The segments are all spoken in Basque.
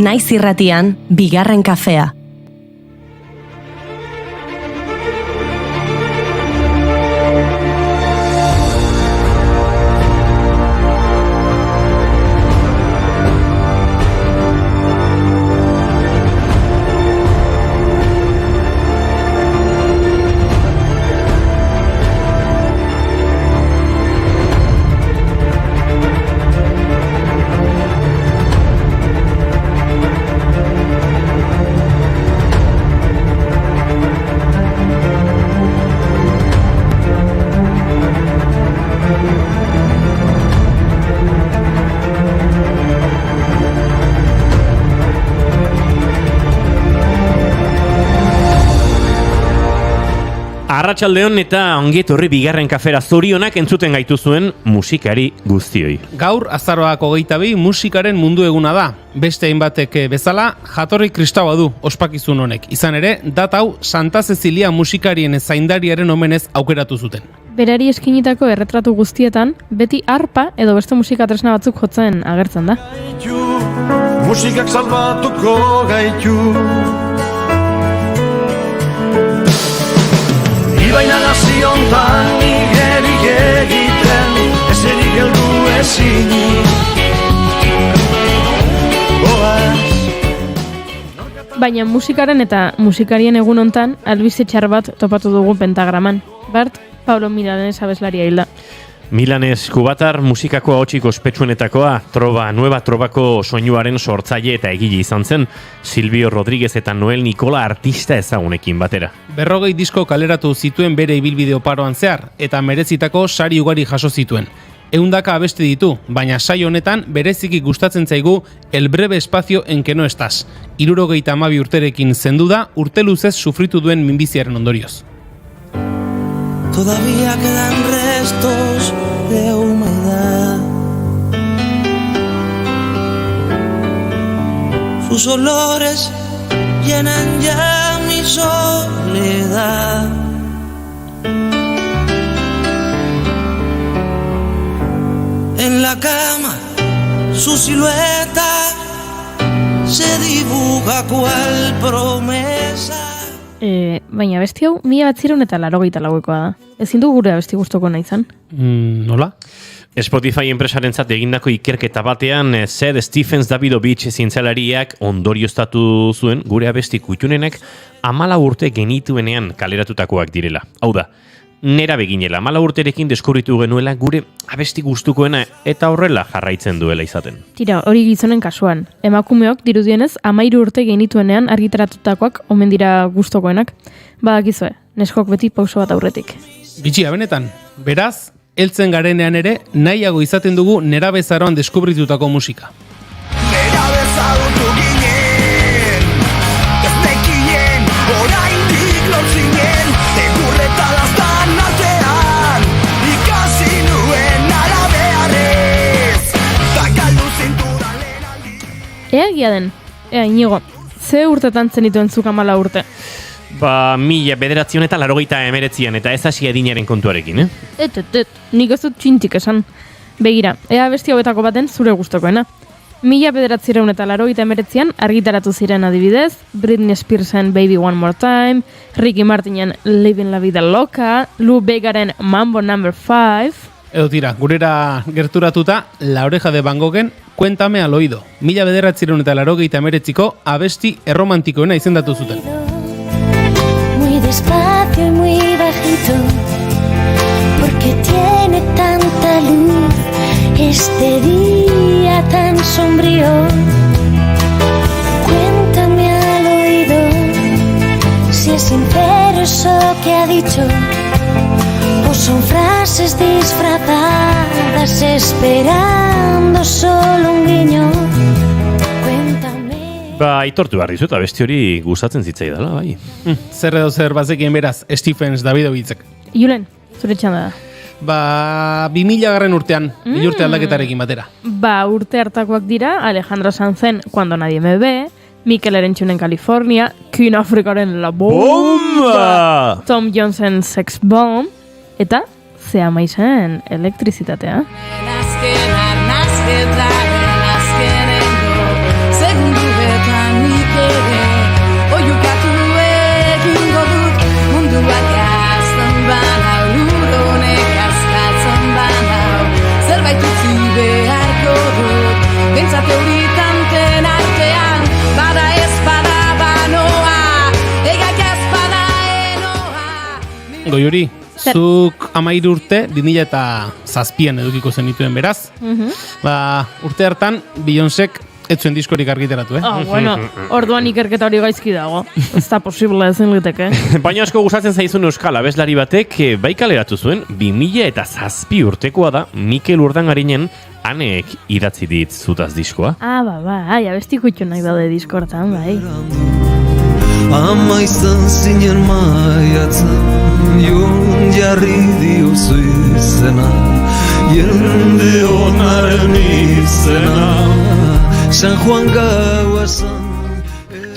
Naiz irratian, bigarren kafea. Arratsaldeon eta ongi etorri bigarren kafera, zorionak entzuten gaituzuen musikari guztioi. Gaur azaroak 22 musikaren mundu eguna da. Beste hainbatek bezala jatorri kristaua du ospakizun honek. Izan ere, data hau Santa Cecilia musikarien zaindariaren omenez aukeratu zuten. Berari eskinitako erretratu guztietan, beti arpa edo beste musika tresna batzuk jotzen agertzen da. Musikak salbatuko gaitu. Baina naziontan nigerik egiten, ezerik heldu ezinik. Baina musikaren eta musikarien egun hontan albiste txar bat topatu dugu pentagraman. Bart, Pablo Milanes abeslaria hilda. Milanes kubatar musikako ahotsik ospetsuenetakoa, Nueva Trobako soinuaren sortzaile eta egile izan zen, Silvio Rodríguez eta Noel Nikola artista ezagunekin batera. 40 disko kaleratu zituen bere ibilbide oparoan zehar, eta merezitako sari ugari jaso zituen. 100 abesti ditu, baina saio honetan bereziki gustatzen zaigu El breve espacio en que no estás. 72 urterekin zendu da, urte luzez sufritu duen minbiziaren ondorioz. Todavía quedan restos de humedad. Sus olores llenan ya mi soledad. En la cama su silueta se dibuja cual promesa. Baina abesti hau 1984koa da. Ezin du gure abesti gustoko nahi izan. Nola? Spotify enpresarentzat egindako ikerketa batean, Seth Stephens Davidovich zientzialariak ondorioztatu zuen gure abesti kuttunenak 14 urte genituenean kaleratutakoak direla. Hau da, nera beginela, 14 urterekin deskubritu genuela gure abesti gustukoena eta horrela jarraitzen duela izaten. Tira, hori gizonen kasuan. Emakumeok dirudienez 13 urte genituenean argitaratutakoak omen dira gustokoenak. Badakizue, neskok beti pauso bat aurretik. Bitxia, benetan. Beraz, heltzen garenean ere, nahiago izaten dugu nerabezaroan deskubritutako musika. Nerabezarotu ginen, ez nekien, oraindik lotzinen, egurretalaztan artean, ikasi nuen arabearrez, takaldu zintudan lehenaldi. Ea egia den, Inigo, ze urtetan zenituen zuk 14 urte? 1989an eta ez hasi adinaren kontuarekin, Nik ez dut txintik esan. Begira, ea besti hauetako baten zure gustokoena. 1989an argitaratu ziren adibidez, Britney Spearsen Baby One More Time, Ricky Martinen Living la Vida Loca, Lou Begaren Mambo No. 5... Edo tira, gurera gerturatuta, La Oreja de Van Goghen, Cuéntame al oído. 1989ko abesti erromantikoena izendatu zuten. Muy despacio y muy bajito, porque tiene tanta luz este día tan sombrío. Cuéntame al oído si es sincero eso que ha dicho, o son frases disfrazadas esperando solo un guiño. Aitortu behar dizut, abesti hori gustatzen zitzaidala, bai. Zer edo zer bazekien beraz, Stephens Davidovitzek. Julen, zure txanda da. 2000 urtean, urte aldaketarekin batera. Urte hartakoak dira, Alejandro Sanzen, Cuando nadie me ve, Mikel Erentxunen California, Queen Afrikaren La Bomba, Tom Jonesen Sex Bomb, eta Zea Maizen Elektrizitatea. Azken arnazketak, azkenengo, segundu Goiuri, zuk 13 urte, 2007an edukiko zenituen beraz. Urte hartan, Beyoncék ez zuen diskorik argitaratu, Bueno, orduan ikerketa hori gaizki dago. Ez da posible ezin liteke. Baina asko gustatzen zaizun euskal abeslari batek bai kaleratu zuen, 2007 urtekoa da Mikel Urdangarinen anek idatzi dit zutaz diskoa. Bai, abesti kutxu nahi daude diskortan, bai. Ama izan zinen maiatzen, jun jarri diozu izena, jende honaren izena, San Juan gaua zan.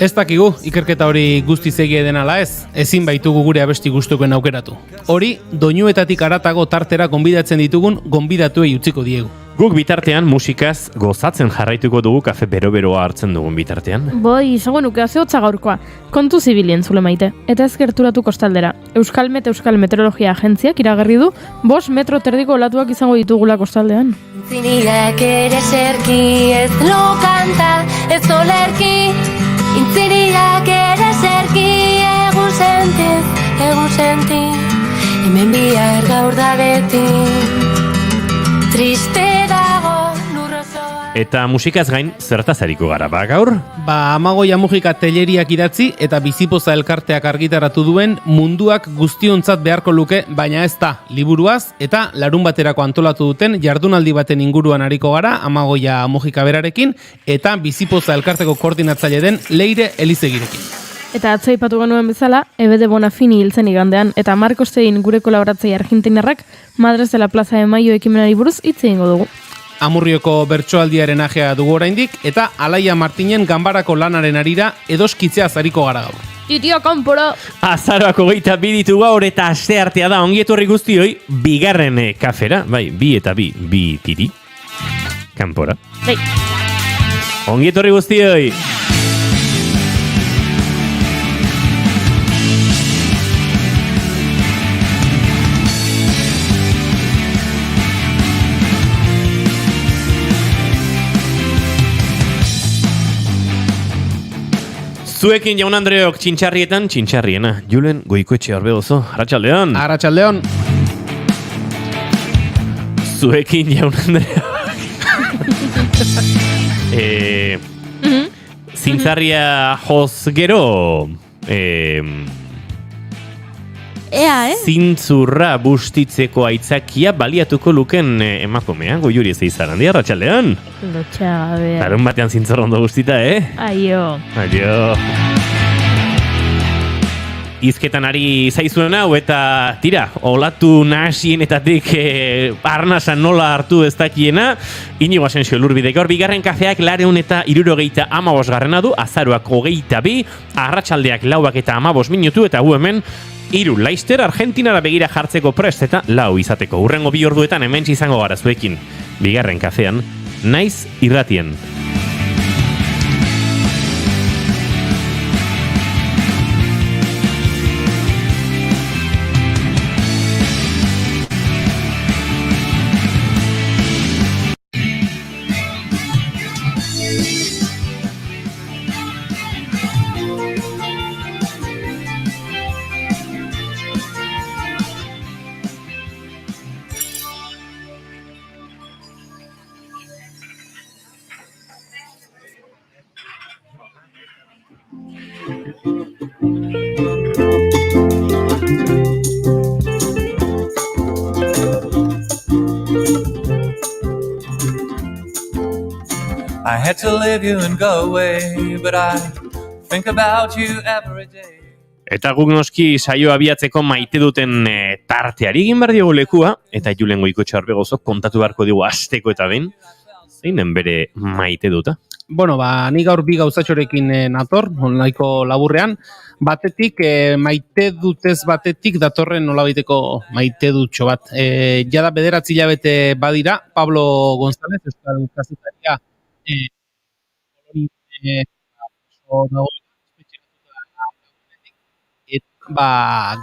Ez dakigu, ikerketa hori guztiz egie den ala ez, ezin baitugu gure abesti gustukoen aukeratu. Hori, doinuetatik haratago tartera gonbidatzen ditugun gonbidatuei utziko diegu. Guk bitartean musikaz gozatzen jarraituko dugu kafe bero-beroa hartzen dugun bitartean. Boi, izango nuke hotza gaurkoa. Kontu zibilien zule maite. Eta ez gerturatu kostaldera. Euskalmet Euskal Meteorologia Agentziak iragarri du 5 metro terdiko olatuak izango ditugula kostaldean. Intziriak ere serki, ez lo kanta, ez olerki. Intziriak ere serki, egun senti. Hemen bihar gaur da beti. Triste dago lurrozoa. Eta musikaz gain, zertaz ariko gara ba gaur? Amagoia Mujika Telleriak idatzi eta Bizipoza elkarteak argitaratu duen Munduak guztiontzat beharko luke, baina ez da, liburuaz eta larun baterako antolatu duten jardunaldi baten inguruan ariko gara Amagoia Mujika berarekin eta Bizipoza elkarteko koordinatzaile den Leire Elizegirekin. Eta atzaipatu genuen bezala, Ebede Bonafini hiltzen igandean, eta Marcos Tegin gure kolaboratzaile argentinarrak Madres de la Plaza de Mayo ekimenari buruz hitz egingo dugu. Amurrioko bertsoaldiaren ajea dugu oraindik eta Alaia Martinen ganbarako lanaren arira edoskitzea zariko gara gaur. Titio kanpora! Azaroak 22 ditu gaur eta asteartea da ongietorri guztioi bigarren kafera, bai, bi tiri, kanpora. Bai. Ongietorri guztioi! Zuekin Jaun Andreok txintxarrietan, txintxarriena. Julen Goikoetxe Orbegozo, Arratsaldeon. Arratsaldeon. Zuekin Jaun Andreok. Zintzarria joz gero... Zintzurra bustitzeko aitzakia baliatuko luken emakumea, Goiuri ez izan handi, Arratsaldeon. Lotxa, bea. Larun batean zintzorra ondo guztita, Aio. Izketan ari zaizuen hau eta tira, olatu nahasienetatik arnasan nola hartu ez dakiena, Inigo Asensio Lurbide gaur bigarren kafeak 275 du, azaroak 22, arratsaldeak 4 eta 15 minutu eta gu hemen 3 Laster Argentinara begira jartzeko prest eta 4 izateko. Urrengo 2 orduetan hemen izango gara zuekin. Bigarren kafean, naiz irratien. I had to leave you and go away, but I think about you every day. Eta guk noski saio abiatzeko maite duten tarteari egin behar diogu lekua, eta Julen Goikoetxe Orbegozo kontatu beharko digu asteko eta behin, zeinen bere maite duta. Bueno, ni gaur bi gauzatxorekin nator, nahiko laburrean. Batetik, maite dutez batetik datorren nolabaiteko maite dutxo bat. Jada 9 hilabete badira, Pablo González, euskal kazetaria,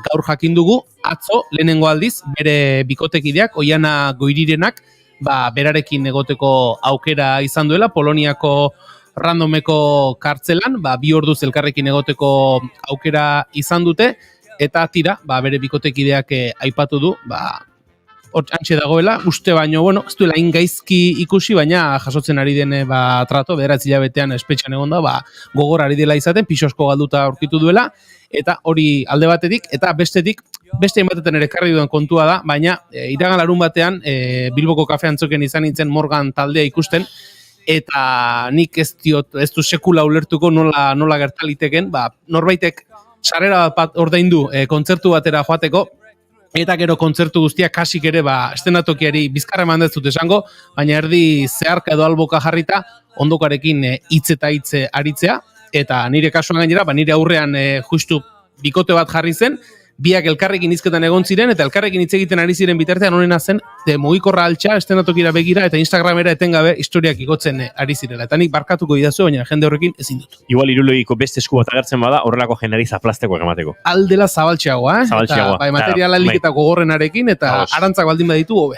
gaur jakin dugu, atzo, lehenengo aldiz, bere bikotekideak, Oiana Goirirenak, berarekin egoteko aukera izan duela, Poloniako randomeko kartzelan, 2 orduz elkarrekin egoteko aukera izan dute, eta tira, bere bikotekideak aipatu du, hortxe dagoela, uste baino, bueno, ez duela gaizki ikusi, baina jasotzen ari den trato, 9 hilabetean espetxan egon da, gogor ari dela izaten, pixosko galduta aurkitu duela, eta hori alde batetik, eta bestetik, beste ematetan ere karri duen kontua da, baina iragan larun batean, Bilboko kafe antzoken izan nintzen Morgan taldea ikusten, eta nik ez du sekula ulertuko nola gertaliteken, norbaitek sarrera bat ordaindu kontzertu batera joateko, eta gero kontzertu guztiak kasik ere estenatokiari bizkarra eman dezut esango, baina erdi zeharka edo alboka jarrita ondokarekin hitz eta hitz aritzea, eta nire kasuan gainera, nire aurrean justu bikote bat jarri zen, biak elkarrekin hizketan egon ziren, eta elkarrekin hitz egiten ari ziren bitartean honena zen, mugikorra altxa, estenatokira begira, eta Instagramera etengabe historiak igotzen ari zirela. Eta nik barkatuko idazu, baina jende horrekin ezin dut. Igual irulogiko beste esku bat agertzen bada, horrelako jenari zaplasteko emateko. Aldela zabaltxeagoa, Zabaltxeagoa. Eta materiala liketa gogorrenarekin, eta arantzak baldin baditu hobe.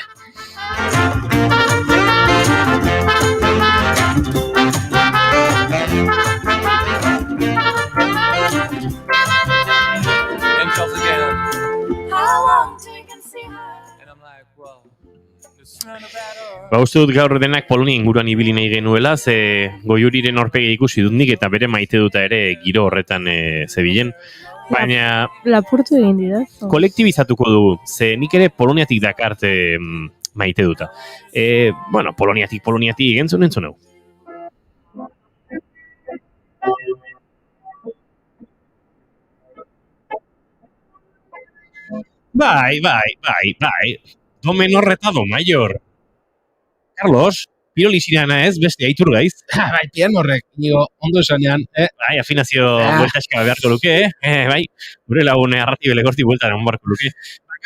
Uste dut gaur denak Polonia inguruan ibili nahi genuela, ze Goiuriren aurpegi ikusi dut nik eta bere maite duta ere giro horretan zebilen. Baina lapurtu egin dira. Kolektibizatuko dugu, ze nik ere Poloniatik dakart maite duta. Bueno, Poloniatik entzun hau. Bai. Do menor eta do mayor. Carlos, piroli zirana ez, beste aitur gaiz. Bai, pianorrek, nigo, ondo esanean. Bai, afinazio bueltaxka beharko luke, bai, gure lagune arratibele gorti bueltan egon beharko luke.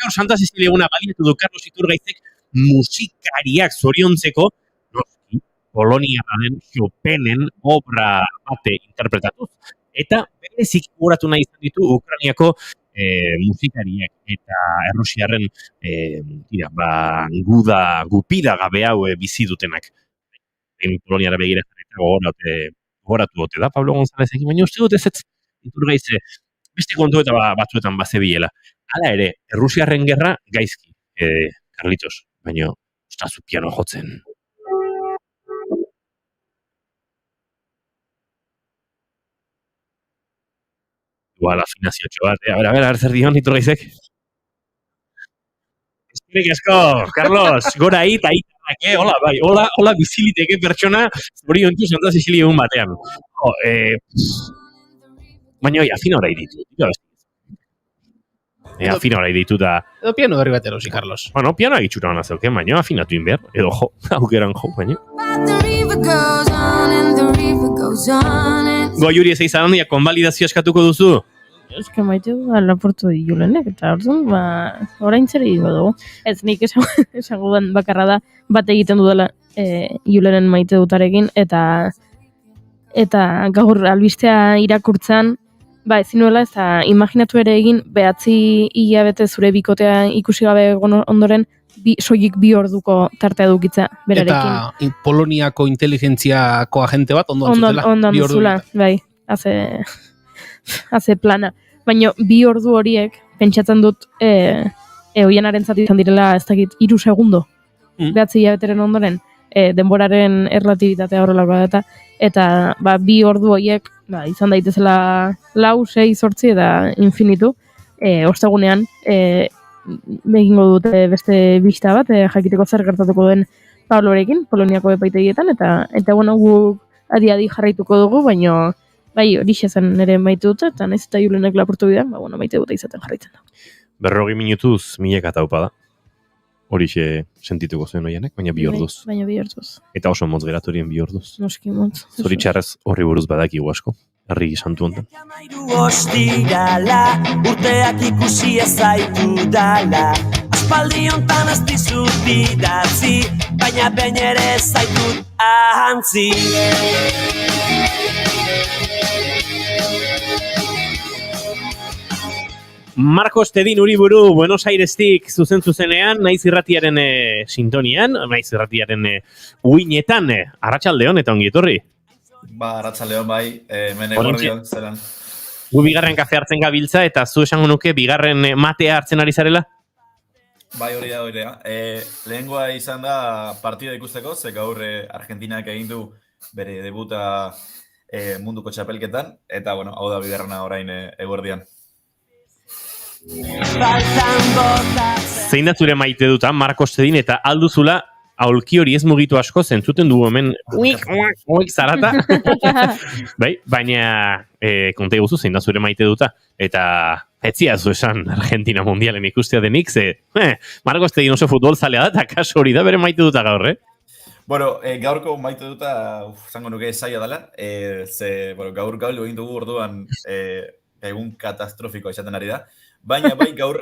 Gaur, Santa Cecilia eguna balietu du Carlos Iturgaizek musikariak zoriontzeko, noski, Polonia den Chopinen obra bate interpretatuz, eta berezik gogoratu nahi izan ditu Ukrainiako musikariak eta Errusiarren gupida gabe hau bizi dutenak. Poloniara begira eta gogoratu dute da, Pablo González-ekin, baina uste dut ez Iturgaiz beste kontu eta batzuetan bazebilela. Hala ere, Errusiarren gerra gaizki, Carlitos, baina ustazu piano jotzen. Igual afinazio bat, a ver, zer dion Iturgaizek. Eskerrik asko, Carlos, gora hit, hola, bai, hola biziliteke pertsona, hori ontu Santa Cecilia egun batean. Baina, afina horai ditu. Afina horai ditu da... Edo piano berri bat erosi, Carlos. Bueno, pianoa gitxura hona zeuken, baina afinatu inber, edo aukeran baina. Goiuri ez izan handia, konbalidazio eskatuko duzu? Ez que maite lapurtu di Julenek, eta orduan, orain zer egingo dugu. Ez nik esango bakarra da, bat egiten dudala Julenen maite dutarekin, eta gaur albistea irakurtzan, ezin nuela, eta imaginatu ere egin, 9 hilabete zure bikotea ikusi gabe ondoren, soilik 2 orduko tartea dukitza berarekin. Eta Poloniako inteligentziako agente bat ondoan zutela. Ondoan zutela, bai, haze plana. Baina 2 ordu horiek, pentsatzen dut, oianaren zati izan direla, ez dakit, 3 segundo. 9 hilabeteren ondoren, denboraren erlatibitatea horrelako eta 2 ordu horiek, izan daitezela 4, 6, 8 eta infinitu, ostegunean, egingo dute beste bista bat, jakiteko zer gertatuko den Pablorekin, Poloniako epaitegietan, eta bueno, gu adi jarraituko dugu, baina horixe zen nire maite dute, eta nahiz eta Julenek lapurtu bidean, maite dute izaten jarraitzen da. 40 minutuz 1000 taupa da. Horixe sentituko zuen oianek, baina 2 orduz. Baina 2 orduz. Eta oso motz geratorien 2 orduz. Noski motz. Zoritxarrez horri buruz badakigu asko. Herri santu honetan. Ostirala, urteak ikusi ezaitu dala. Aspaldi hontan ez dizut idatzi, baina behin ere zaitut ahantzi. Marcos Tedin Uriburu, Buenos Airestik zuzenean, naiz irratiaren sintonian, naiz irratiaren uinetan, arratsaldeon eta ongi etorri. Arratsaldeon bai, hemen egordion zelan. Gu bigarren kafe hartzen gabiltza, eta zu esango nuke bigarren matea hartzen ari zarela? Bai, hori da. Lehengoa izan da partida ikusteko, ze gaur Argentinak egin du bere debuta munduko txapelketan, eta, bueno, hau da bigarrena orain eguerdian. Zein da zure maite duta, Marcos Zedin, eta alduzula aulki hori ez mugitu asko zentzuten du hemen oik zarata. Bai, baina konta guzu zein da zure maite duta. Eta etzia zu esan Argentina mundialen ikustea denik, ze Marcos Zedin oso futbol zalea da, eta kaso hori da bere maite duta gaur, Bueno, gaurko maite duta, zango nuke zaila dela, gaur gaulu egin dugu orduan egun katastrofikoa izaten ari da. Baina bai gaur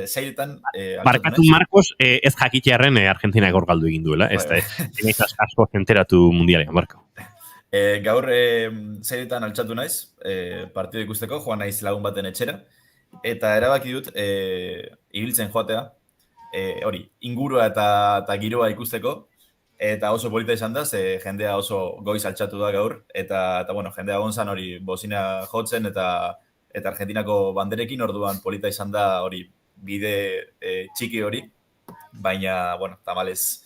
zailetan... Barkatu Marcos ez jakitearren Argentina gaur galdu egin duela, ez da, ez asko zenteratu mundialean, Marco. Gaur zailetan altxatu naiz, partidu ikusteko, joan naiz lagun baten etxera, eta erabaki dut ibiltzen joatea, hori, ingurua eta giroa ikusteko, eta oso polita izan da, ze jendea oso goiz altxatu da gaur, eta bueno, jendea gonzan hori bozina jotzen, eta Argentinako banderekin orduan polita izan da hori bide txiki hori, baina, bueno, tamalez,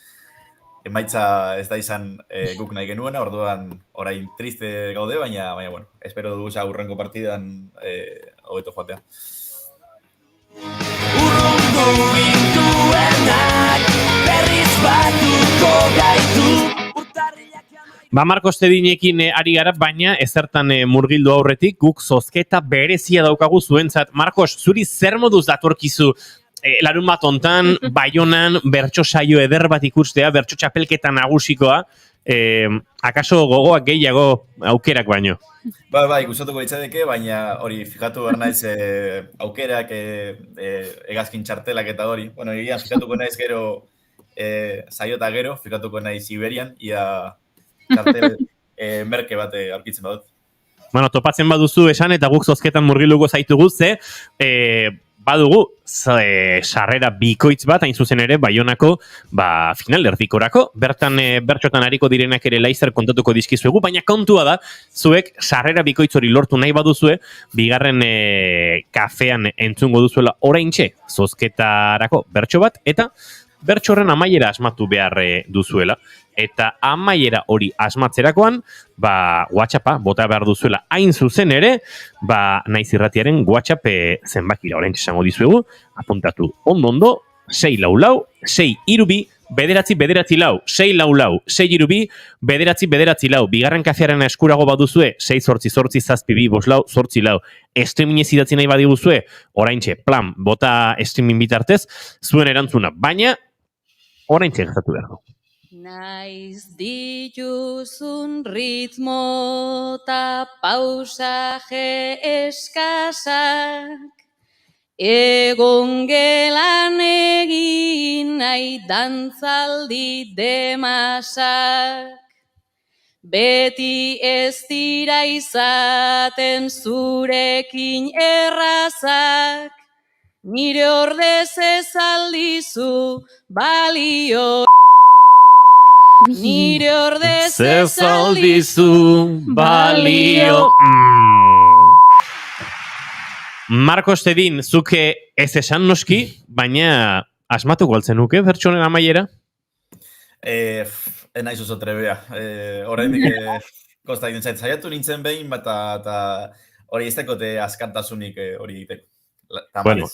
emaitza ez da izan guk nahi genuena, orduan orain triste gaude, baina bueno, espero dugu urrengo partidan hobeto joatea. Urrundu intuenak berriz batuko gaitu. Marcos Zedinekin ari gara, baina ezertan murgildu aurretik, guk zozketa berezia daukagu zuentzat. Marcos, zuri zer moduz datorkizu larun bat ontan, Baionan, bertso saio eder bat ikustea, bertso txapelketa nagusikoa, akaso gogoak gehiago aukerak baino? Bai, gustatuko ditzadeke, baina hori, fijatu behar naiz aukerak egazkin txartelak eta hori. Bueno, egian fijatuko naiz gero saio eta gero, fijatuko naiz Iberian, ia kartel merke bat aurkitzen badut. Bueno, topatzen baduzu esan eta guk zozketan murgiluko zaitugu, ze badugu sarrera bikoitz bat, hain zuzen ere, Baionako final erdikorako. Bertan bertxotan hariko direnak ere laizer kontatuko dizkizuegu, baina kontua da, zuek sarrera bikoitz hori lortu nahi baduzue, bigarren kafean entzungo duzuela oraintxe zozketarako bertxo bat, eta bertxorren amaiera asmatu behar duzuela. Eta amaiera hori asmatzerakoan, WhatsAppa bota behar duzuela hain zuzen ere, naiz irratiaren WhatsApp zenbakira orain esango dizuegu, apuntatu ondo, 6-lau-lau, 6-lau-lau, bigarren kafearen eskurago baduzue, 6-8-8-7-2-8-lau, streaminez idatzi nahi badiguzue, oraintxe, plan, bota streaming bitartez, zuen erantzuna, baina oraintxe gertatu behar du. Naiz dituzun ritmo ta pausaje eskasak, egon gelan egin nahi dantzaldi demasak, beti ez dira izaten zurekin errazak, nire ordez ez aldizu balio. Nire ordez ez aldizu balio. Marcos Zedin, zuke ez esan noski, baina asmatuko altzen nuke bertsonen amaiera? Naiz oso trebea. Horrendik kosta egin zait. Zaiatu nintzen behin, eta hori ez dekote askantasunik hori egiteko. Bueno,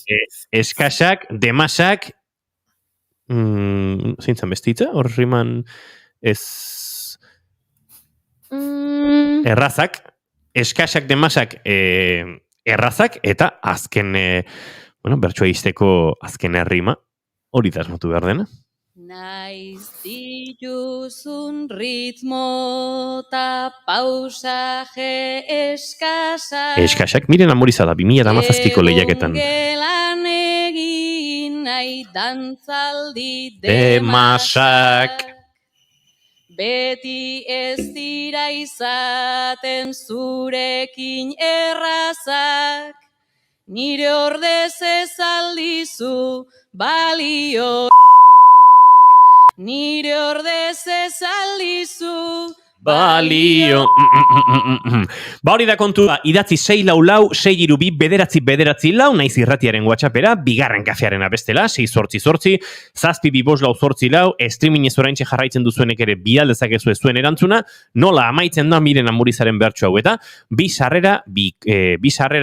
eskasak, demasak, zeintzan bestitza, hor riman ez errazak, eskasak, demasak errazak, eta azken bertsoa izteko azken errima, hori da asmatu behar dena. Naiz dituzun ritmo ta pausaje eskasak, eskasak, miren amorizada, 2017ko lehiaketan. Gelan egin nahi dantzaldi demasak, beti ez dira izaten zurekin errazak, nire ordez ez aldizu balio. Nire ordez ez aldizu balio. Ba hori da kontua, idatzi 644-632-999, naiz irratiaren WhatsAppera, bigarren kafearen abestela, 688, 722-4 streaming ez oraintxe jarraitzen duzuenek ere bidal dezakezu zuen erantzuna, nola amaitzen da Miren Amurizaren bertso hau, eta bi sarrera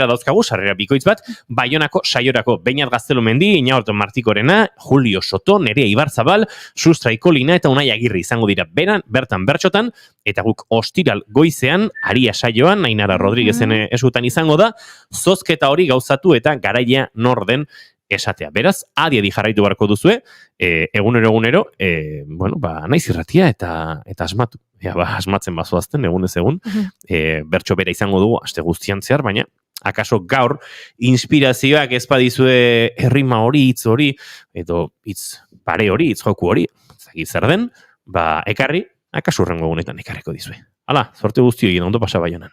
dauzkagu, sarrera bikoitz bat, Baionako saiorako, Beñat Gaztelumendi, Inaorto Martikorena, Julio Soto, Nerea Ibarzabal, Sustra Ikolina eta Unai Agirri izango dira bertan bertxotan, eta guk ostiral goizean, Aria saioan, Ainara Rodriguezen eskutan izango da, zozketa hori gauzatu eta garaia norden esatea. Beraz, adiadi jarraitu barko duzue, egunero, naiz irratia eta asmatu. Asmatzen bazoazten, egunez egun, bertso bera izango dugu, aste guztian zehar, baina akaso gaur inspirazioak ez badizue errima hori, hitz hori, edo hitz pare hori, hitz joku hori, zer den, ekarri, akaso urrengo egunetan ekarriko dizue. Hala, zorte guzti egin, ondo pasa Baionan.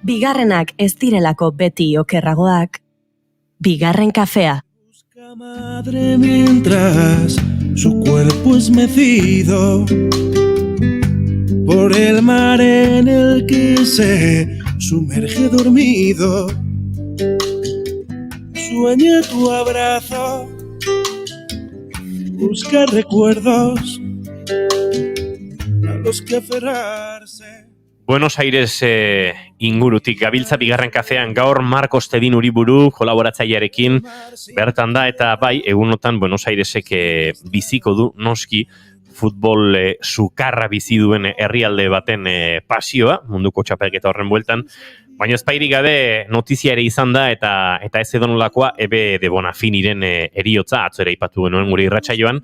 Bigarrenak ez direlako beti okerragoak. Bigarren kafea. Madre mientras su cuerpo es mecido por el mar en el que se sumerge dormido. Sueña tu abrazo, busca recuerdos a los que aferrarse. Buenos Aires ingurutik gabiltza bigarren kafean gaur Marcos Tedin Uriburu kolaboratzailearekin bertan da eta bai egunotan Buenos Airesek biziko du noski futbol sukarra bizi duen herrialde baten pasioa munduko txapelketa horren bueltan, baina ezpairik gabe notizia ere izan da eta ez edonolakoa Ebe de Bonafiniren heriotza atzo ere aipatu genuen gure irratsaioan.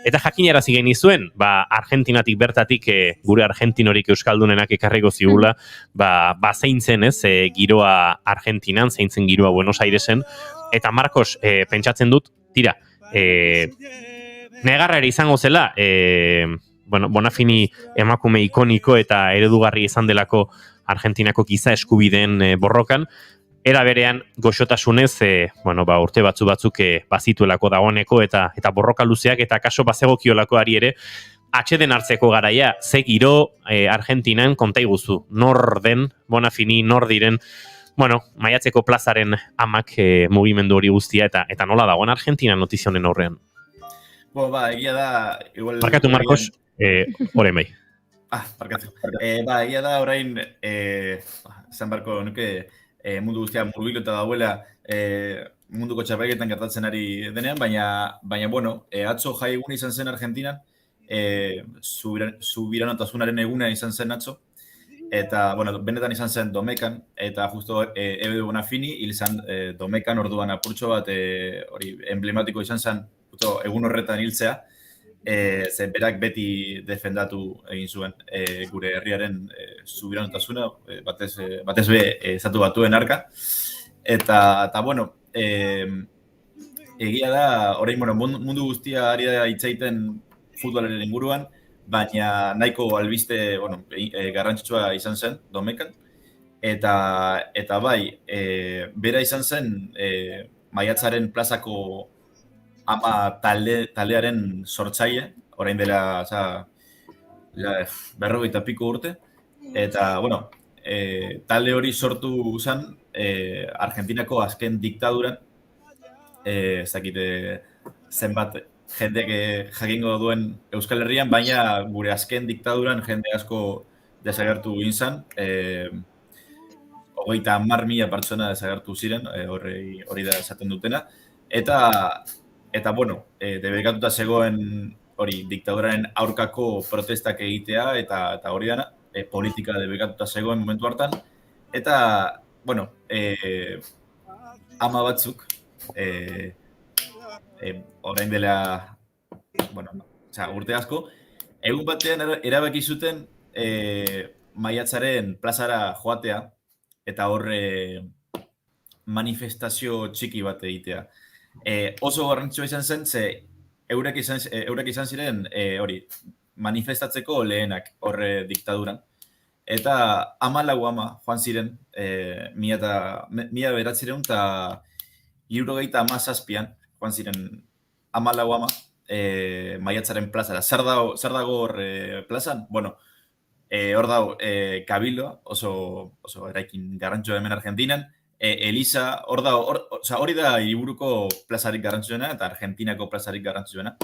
Eta jakinarazi gain izuen, Argentinatik bertatik gure argentinorik euskaldunenak ekarriko zigula, zeintzen giroa Argentinan, zeintzen giroa Buenos Airesen, eta Marcos pentsatzen dut, tira, negarra ere izango zela, Bonafini emakume ikoniko eta eredugarri izan delako Argentinako giza eskubideen borrokan, era berean goxotasunez, urte batzuk bazituelako dagoeneko eta borroka luzeak eta kaso bazegokiolako ari ere atxeden hartzeko garaia, ze giro Argentinan konta iguzu, nor den Bonafini, nor diren, maiatzeko plazaren amak mugimendu hori guztia eta nola dagoen Argentina notizionen aurrean. Egia da... Barkatu, Marcos, orain bai. Barkatu. Egia da orain, zan barko nuke, mundu guztian murgilo eta dauela munduko txapelketan gertatzen ari denean, baina atzo jai egun izan zen Argentinan, subiranotasunaren eguna izan zen atzo, eta, benetan izan zen Domekan, eta justo Ebe Bonafini hil zen Domekan orduan apurtxo bat hori emblematiko izan zen egun horretan hiltzea, zen berak beti defendatu egin zuen gure herriaren subiranotasuna, batez be estatu batuen arka. Eta egia da, orain mundu guztia ari da hitzaiten futbolaren inguruan, baina nahiko albiste garrantzitsua izan zen Domekan. Eta bai, bera izan zen maiatzaren plazako ama taldearen sortzaile, orain dela 40 piko urte, eta, talde hori sortu zen Argentinako azken diktaduran, ezakite zenbat jendek jakingo duen Euskal Herrian, baina gure azken diktaduran jende asko desagertu egin zen, 30.000 pertsona desagertu ziren, hori da esaten dutena, Eta, debekatuta zegoen hori diktaduraren aurkako protestak egitea eta hori dana, politika debekatuta zegoen momentu hartan. Eta, ama batzuk, orain dela, urte asko, egun batean erabaki zuten maiatzaren plazara joatea eta horre manifestazio txiki bat egitea. Oso garrantzitsua izan zen, ze eurek izan ziren manifestatzeko lehenak horre diktaduran. Eta 14 ama joan ziren, 1900 eta an, joan ziren 14 ama, Maiatzaren plazara. Zer dago hor plazan? Bueno, hor dago Cabildo, oso eraikin garrantzua hemen Argentinan, Elisa, hori da hiriburuko plazarik garrantzuena eta Argentinako plazarik garrantzuena.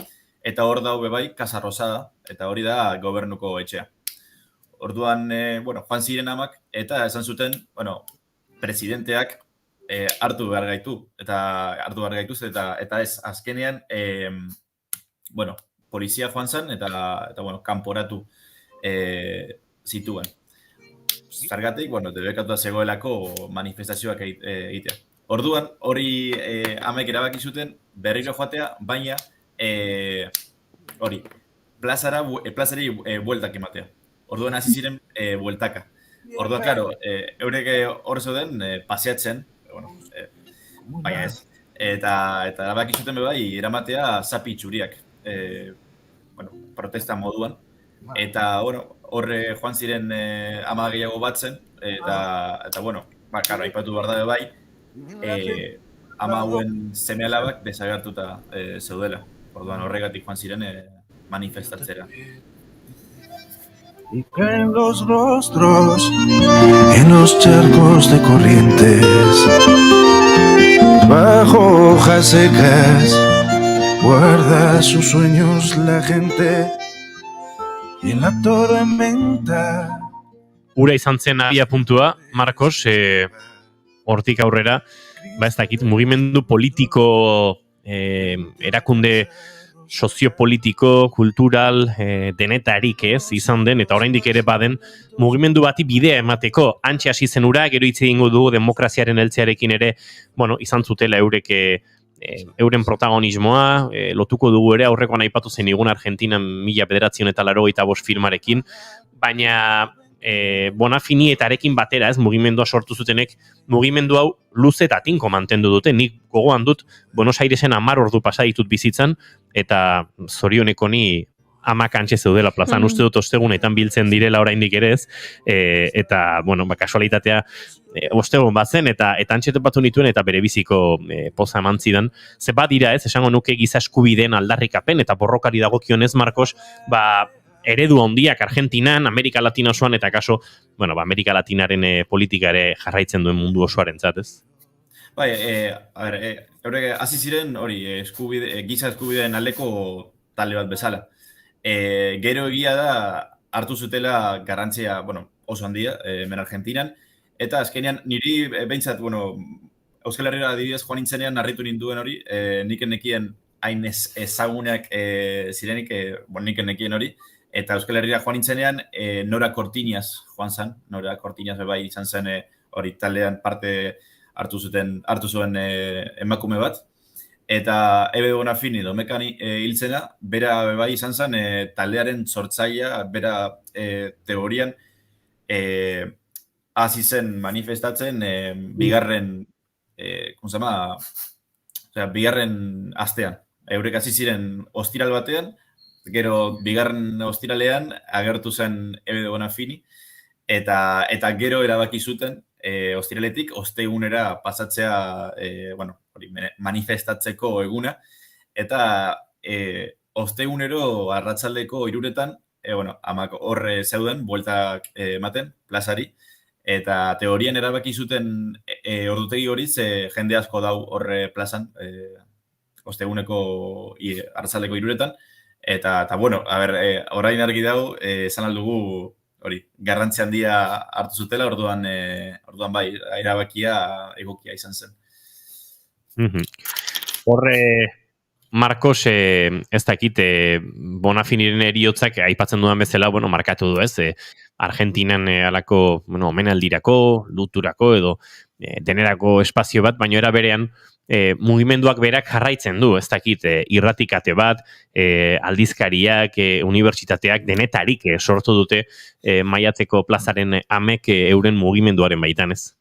Eta hor dago bebai Casa Rosada, eta hori da gobernuko etxea. Orduan, joan ziren amak, eta esan zuten, presidenteak hartu behar gaituz, eta ez, azkenean, polizia joan zen, eta kanporatu zituen. Zergatik, debekatuta zegoelako manifestazioak egitea. Orduan, hori amek erabaki zuten berriro joatea, baina plazari bueltak ematea. Orduan hasi ziren bueltaka. Orduan, klaro, eurek hor zeuden paseatzen, baina ez. Eta erabaki zuten bebai eramatea zapi txuriak, protesta moduan. Eta, horre joan ziren ama gehiago batzen, eta karo, aipatu behar da bai, ama hauen seme alabak desagertuta zeudela. Orduan horregatik joan ziren manifestatzera. Y caen los rostros en los charcos de corrientes, bajo hojas secas guarda sus sueños la gente. Y en la tormenta. Ura izan zen abia puntua, Marcos, hortik aurrera, ez dakit, mugimendu politiko, erakunde soziopolitiko, kultural, denetarik ez, izan den, eta oraindik ere baden, mugimendu bati bidea emateko, antxe hasi zen ura, gero hitz egingo dugu demokraziaren heltzearekin ere, izan zutela eurek euren protagonismoa, lotuko dugu ere, aurrekoan aipatu zen igun Argentinan 1985 filmarekin, baina Bonafini eta arekin batera, ez, mugimendua sortu zutenek, mugimendu hau luze eta tinko mantendu dute, nik gogoan dut, Buenos Airesen 10 ordu pasa ditut bizitzan, eta zorioneko ni amak antxe zeudela plazan, uste dut ostegunetan biltzen direla oraindik ere ez, eta, kasualitatea ostegun bat zen, eta antxe topatu nituen, eta bere biziko poza eman zidan. Ze badira ez, esango nuke giza eskubideen aldarrikapen, eta borrokari dagokionez, Marcos, eredu handiak Argentinan, Amerika Latina osoan, eta kaso, Amerika Latinaren politika ere jarraitzen duen mundu osoaren ez? Bai, eurek hasi ziren hori, giza eskubideen aldeko talde bat bezala. Gero egia da, hartu zutela garrantzia, oso handia, hemen Argentinan, eta azkenean niri behintzat, Euskal Herriera adibidez joan nintzenean narritu ninduen hori, nik nekien hain ezagunak zirenik, nik nekien hori, eta Euskal Herriera joan nintzenean Nora Cortiñas joan zen, Nora Cortiñas bebai izan zen hori taldean parte hartu zuen emakume bat, eta Ebe Bonafini Domekani hiltzena, bera bebai izan zen taldearen sortzailea, bera teorian hasi zen manifestatzen bigarren astean. Eurek hasi ziren ostiral batean, gero bigarren ostiralean agertu zen Ebe Bonafini, eta gero erabaki zuten ostiraletik ostegunera pasatzea manifestatzeko eguna, eta ostegunero arratsaldeko 3:00 amak horre zeuden, bueltak ematen, plazari, eta teorian erabaki zuten ordutegi hori, ze jende asko dau horre plazan, osteguneko arratsaldeko 3:00, eta orain argi dago, esan aldugu hori, garrantzi handia hartu zutela, orduan bai, erabakia egokia izan zen. Horre, Marcos, ez dakit, Bonafiniren eriotzak aipatzen dudan bezala, markatu du ez, Argentinan alako, omenaldirako, luturako edo denerako espazio bat, baina era berean, mugimenduak berak jarraitzen du, ez dakit, irratikate bat, aldizkariak, unibertsitateak, denetarik sortu dute Maiatzeko plazaren amek euren mugimenduaren baitan ez.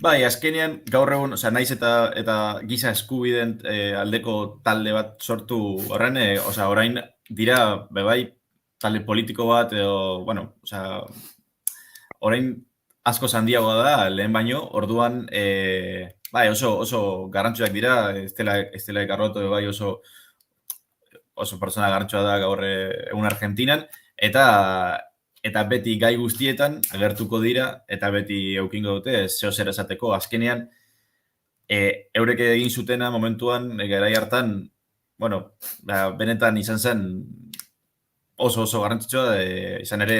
Bai, azkenean gaur egun, naiz eta giza eskubideen aldeko talde bat sortu horren, orain dira, bebai, talde politiko bat, orain asko handiagoa da, lehen baino, orduan bai, oso garrantzuak dira, Estela Carlotto bai oso persona garrantzua da gaur egun Argentinan, eta beti gai guztietan agertuko dira, eta beti eukingo dute zeo zer esateko. Azkenean, eurek egin zutena momentuan, garai hartan, bueno, benetan izan zen oso garrantzitsua, izan ere,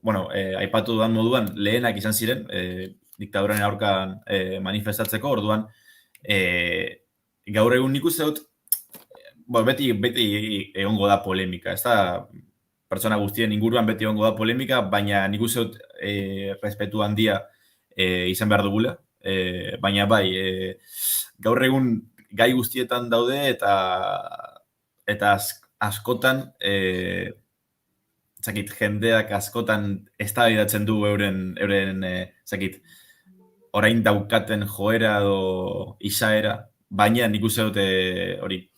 bueno, aipatu dudan moduan, lehenak izan ziren, diktaduraren aurkan manifestatzeko, orduan, gaur egun nik uste dut, beti egongo da polemika, ez da, pertsona guztien inguruan beti egongo da polemika, baina nik uste dut respetu handia izan behar dugula, baina bai, gaur egun gai guztietan daude eta askotan, jendeak askotan eztabaidatzen du euren orain daukaten joera edo izaera, baina nik uste dute hori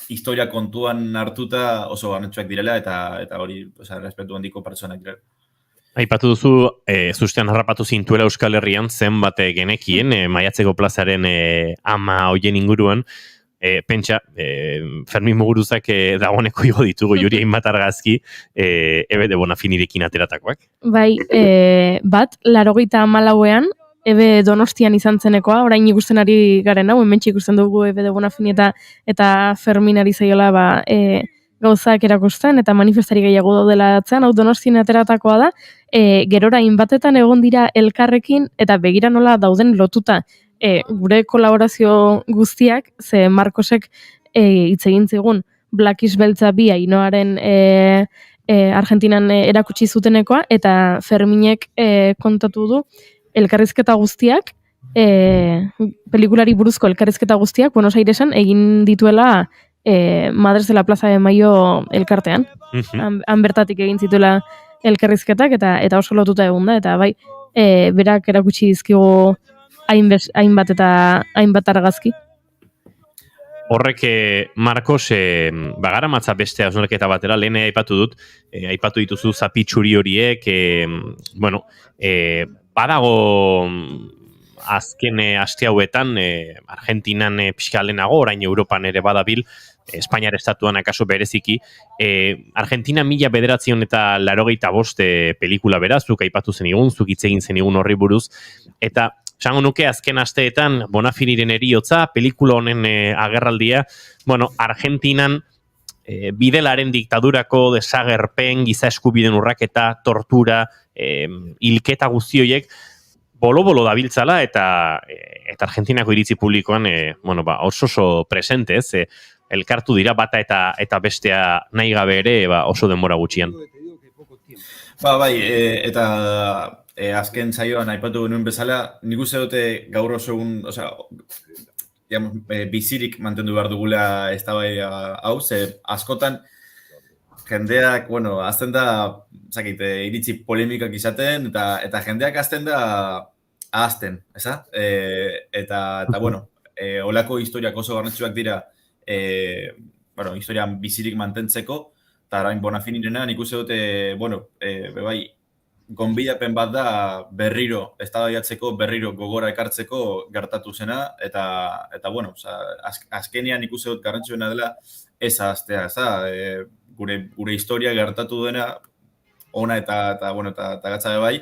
historia kontuan hartuta oso garrantzitsuak direla eta hori respetu handiko pertsonak direla. Aipatu duzu, zuztean harrapatu zintuela Euskal Herrian zenbat genekien, Maiatzeko plazaren ama hoien inguruan, pentsa, Fermin Muguruzak dagoeneko igo ditugu juri hainbat argazki, Ebe de Bonafinirekin ateratakoak. Bai, bat, 84ean, Ebe Donostian izan zenekoa, orain ikusten ari garen hau, hementxe ikusten dugu Ebe de Bonafini eta Fermin ari zaiola gauzak erakusten, eta manifestari gehiago daudela atzean, hau Donostian ateratakoa da, gerora inbatetan egon dira elkarrekin, eta begira nola dauden lotuta gure kolaborazio guztiak, ze Marcosek hitz egin zigun Black Beltza bi Ainoaren Argentinan erakutsi zutenekoa, eta Ferminek kontatu du elkarrizketa guztiak, pelikulari buruzko elkarrizketa guztiak Buenos Airesen egin dituela Madres de la Plaza de Mayo elkartean. Han bertatik egin zituela elkarrizketak eta oso lotuta egun da, eta bai, berak erakutsi dizkigu hainbat argazki. Horrek, Marcos, bagara matza beste hausnarketa batera, lehen aipatu dut, aipatu dituzu zapitxuri horiek, bueno, badago azken aste hauetan, Argentinan pixka lehenago, orain Europan ere badabil, Espainiar estatuan akaso bereziki, Argentina 1985 pelikula beraz, zuk aipatu zenigun, zuk hitz egin zenigun horri buruz, eta esango nuke azken asteetan Bonafiniren heriotza, pelikula honen agerraldia, bueno, Argentinan bidelaren diktadurako desagerpen, giza eskubideen urraketa, tortura, hilketa guzti horiek, bolo dabiltzala eta Argentinako iritzi publikoan bueno, oso presente, ez? Elkartu dira bata eta bestea nahi gabe ere oso denbora gutxian. Bai, eta azken saioan aipatu genuen bezala, nik uste dute gaur oso egun, bizirik mantendu behar dugula eztabaida hau, ze askotan jendeak, bueno, azten da, iritzi polemikak izaten, eta jendeak azten da ahazten, eza? Eta bueno, olako historiak oso garrantzitsuak dira, bueno, historian bizirik mantentzeko, eta orain Bonafinirena nik uste dute, bueno, bai, gonbidapen bat da berriro, eztabaidatzeko, berriro gogora ekartzeko gertatu zena, eta bueno, azkenean nik uste dut garrantzitsuena dela ez ahaztea, eza? Gure historia gertatu dena, ona eta gatzabe bai,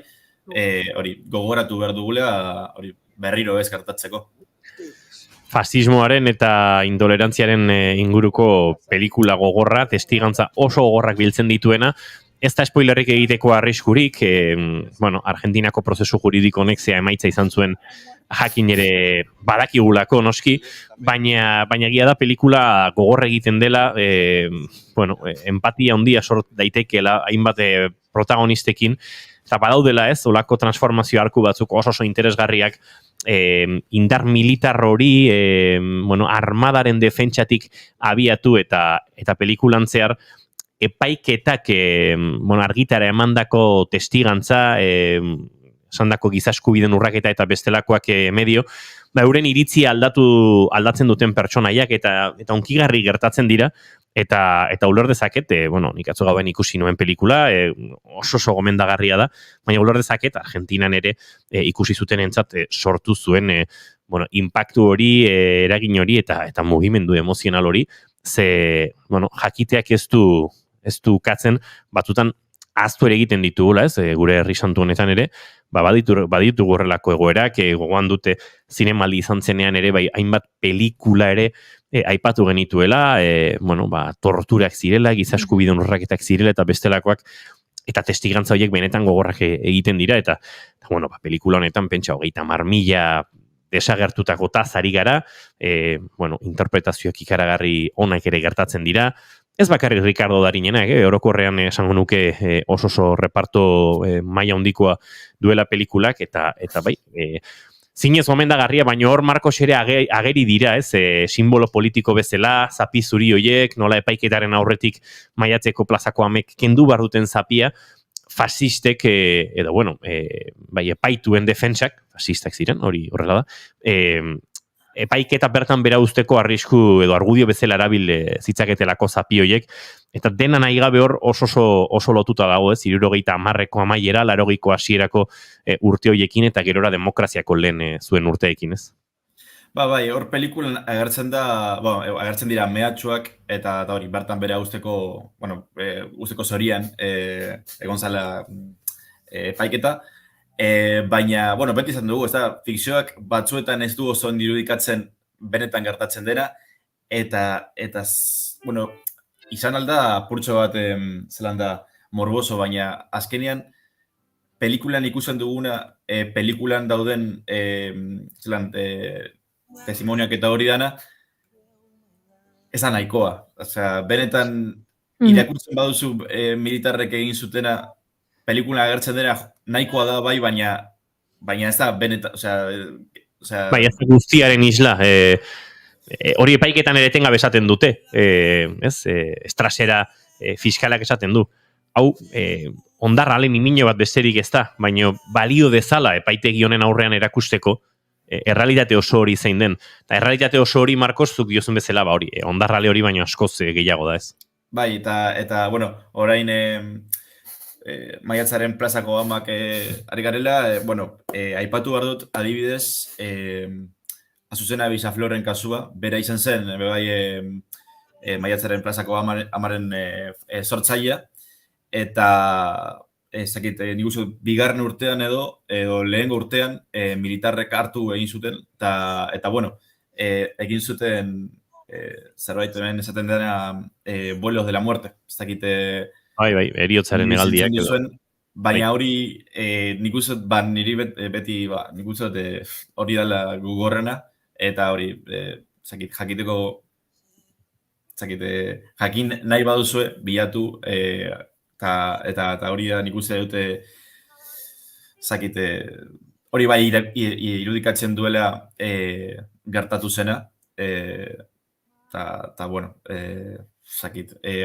hori, gogoratu behar dugula, hori, berriro ez gertatzeko. Fasismoaren eta intolerantziaren inguruko pelikula gogorra, testigantza oso gogorrak biltzen dituena, ez da spoilerrik egiteko arriskurik, bueno, Argentinako prozesu juridiko honek zea emaitza izan zuen jakin ere badakigulako noski, baina egia da pelikula gogorra egiten dela, bueno, empatia handia sort daitekeela hainbat protagonistekin, eta badaudela ez, olako transformazio arku batzuk oso interesgarriak, indar militar hori, bueno, armadaren defentsatik abiatu eta pelikulan zehar, epaiketak bueno, argitara emandako testigantza, esandako giza eskubideen urraketa eta bestelakoak medio, euren iritzi aldatzen duten pertsonaiak eta onkigarri gertatzen dira, eta uler dezaket, bueno, nik atzo gauen ikusi nuen pelikula, oso gomendagarria da, baina uler dezaket Argentinan ere ikusi zuten entzat sortu zuen bueno, impactu hori, eragin hori eta mugimendu emozional hori, ze, bueno, jakiteak ez du katzen, batzutan ahaztu ere egiten ditugula, ez, gure herri santu honetan ere, baditu horrelako egoerak, gogoan dute zinemaldi izan zenean ere, bai, hainbat pelikula ere aipatu genituela, bueno, torturak zirela, giza eskubideen urraketak zirela eta bestelakoak, eta testigantza horiek benetan gogorrak egiten dira, eta bueno, pelikula honetan pentsa 30.000 desagertutako tazari gara, bueno, interpretazioak ikaragarri onak ere gertatzen dira, ez bakarrik Ricardo Darinenak, orokorrean esango nuke oso reparto maila handikoa duela pelikulak, eta bai, zinez gomendagarria, baina hor Marcos ere ageri dira, ez, simbolo politiko bezala, zapi zuri hoiek, nola epaiketaren aurretik Maiatzeko plazako amek kendu behar duten zapia, fasistek, edo, bueno, bai, epaituen defentsak, fasistak ziren, hori horrela da, epaiketa bertan bera usteko arrisku edo argudio bezala erabil zitzaketelako zapi hoiek, eta dena nahi gabe hor oso lotuta dago, ez, 70ko amaiera, 80ko hasierako urte hoiekin, eta gerora demokraziako lehen zuen urteekin, ez? Bai, hor pelikulan agertzen dira mehatxuak, eta hori, bertan bera usteko, bueno, usteko zorian, egon zala epaiketa, baina, bueno, beti izan dugu, ez da, fikzioak batzuetan ez du oso dirudikatzen benetan gertatzen dena, eta bueno, izan alda purtxo bat, zelan da, morboso, baina azkenean, pelikulan ikusten duguna, pelikulan dauden, zelan, testimoniak eta hori dana, ez da nahikoa. Osea, benetan, irakurtzen baduzu militarrek egin zutena, pelikula agertzen dena nahikoa da bai, baina ez da benetan, osea... Bai, ez guztiaren isla, hori epaiketan ere etengabe esaten dute, ez, estrasera fiskalak esaten du. Hau, ondarra alen imino bat besterik ez da, baina balio dezala epaitegi honen aurrean erakusteko, errealitate oso hori zein den. Eta errealitate oso hori, Marcos, zuk diozun bezala, hori, ondarrale hori baino askoz gehiago da ez. Bai, eta bueno, orain Maiatzaren plazako amak ari garela, bueno, aipatu behar dut, adibidez, Azuzena Bizafloren kasua, bera izan zen, Maiatzaren plazako amaren sortzailea, eta ezakit, nik uste bigarren urtean edo lehengo urtean militarrek hartu egin zuten, eta bueno, egin zuten zerbait hemen esaten dena vuelos de la muerte, ezakit... Bai, eriotzaren egaldiak. Baina hori, nik uste niri beti, nik uste hori dela gugorrena, eta hori, jakiteko, jakin nahi baduzue, bilatu, eta hori da nik uste dute, hori bai irudikatzen duela gertatu zena, eta bueno,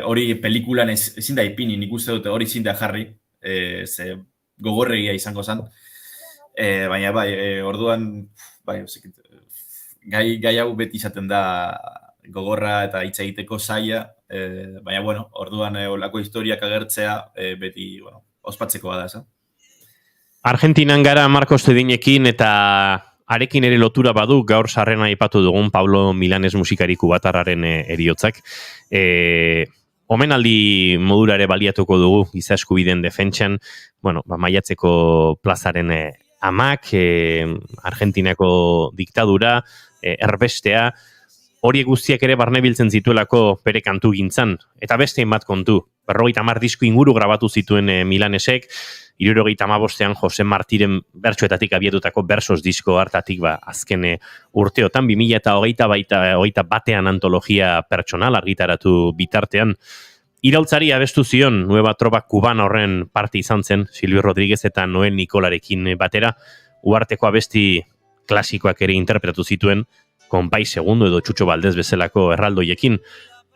hori pelikulan ezin da ipini, nik uste dute hori ezin da jarri, ze gogorregia izango zen, baina bai, orduan, gai hau beti izaten da gogorra eta hitz egiteko zaila, baina bueno, orduan olako historiak agertzea beti, bueno, ospatzekoa da, ez? Argentinan gara Marcos Zedinekin eta arekin ere lotura badu gaur sarrena aipatu dugun Pablo Milanes musikariku batarraren eriotzak. Omenaldi modura ere baliatuko dugu giza eskubideen defentsan, bueno, Maiatzeko plazaren amak, Argentinako diktadura, erbestea, horiek guztiak ere barne biltzen zituelako bere kantu gintzan, eta beste bat kontu. 50 disko inguru grabatu zituen Milanesek, 75ean Jose Martiren bertsoetatik abietutako bersos disko hartatik azken urteotan, 2021 antologia pertsonal argitaratu bitartean. Iraultzari abestu zion, Nueva Trova Cubana horren parte izan zen, Silvio Rodríguez eta Noel Nikolarekin batera, uharteko abesti klasikoak ere interpretatu zituen, Konpai Segundo edo Txutxo Baldez bezalako erraldoiekin,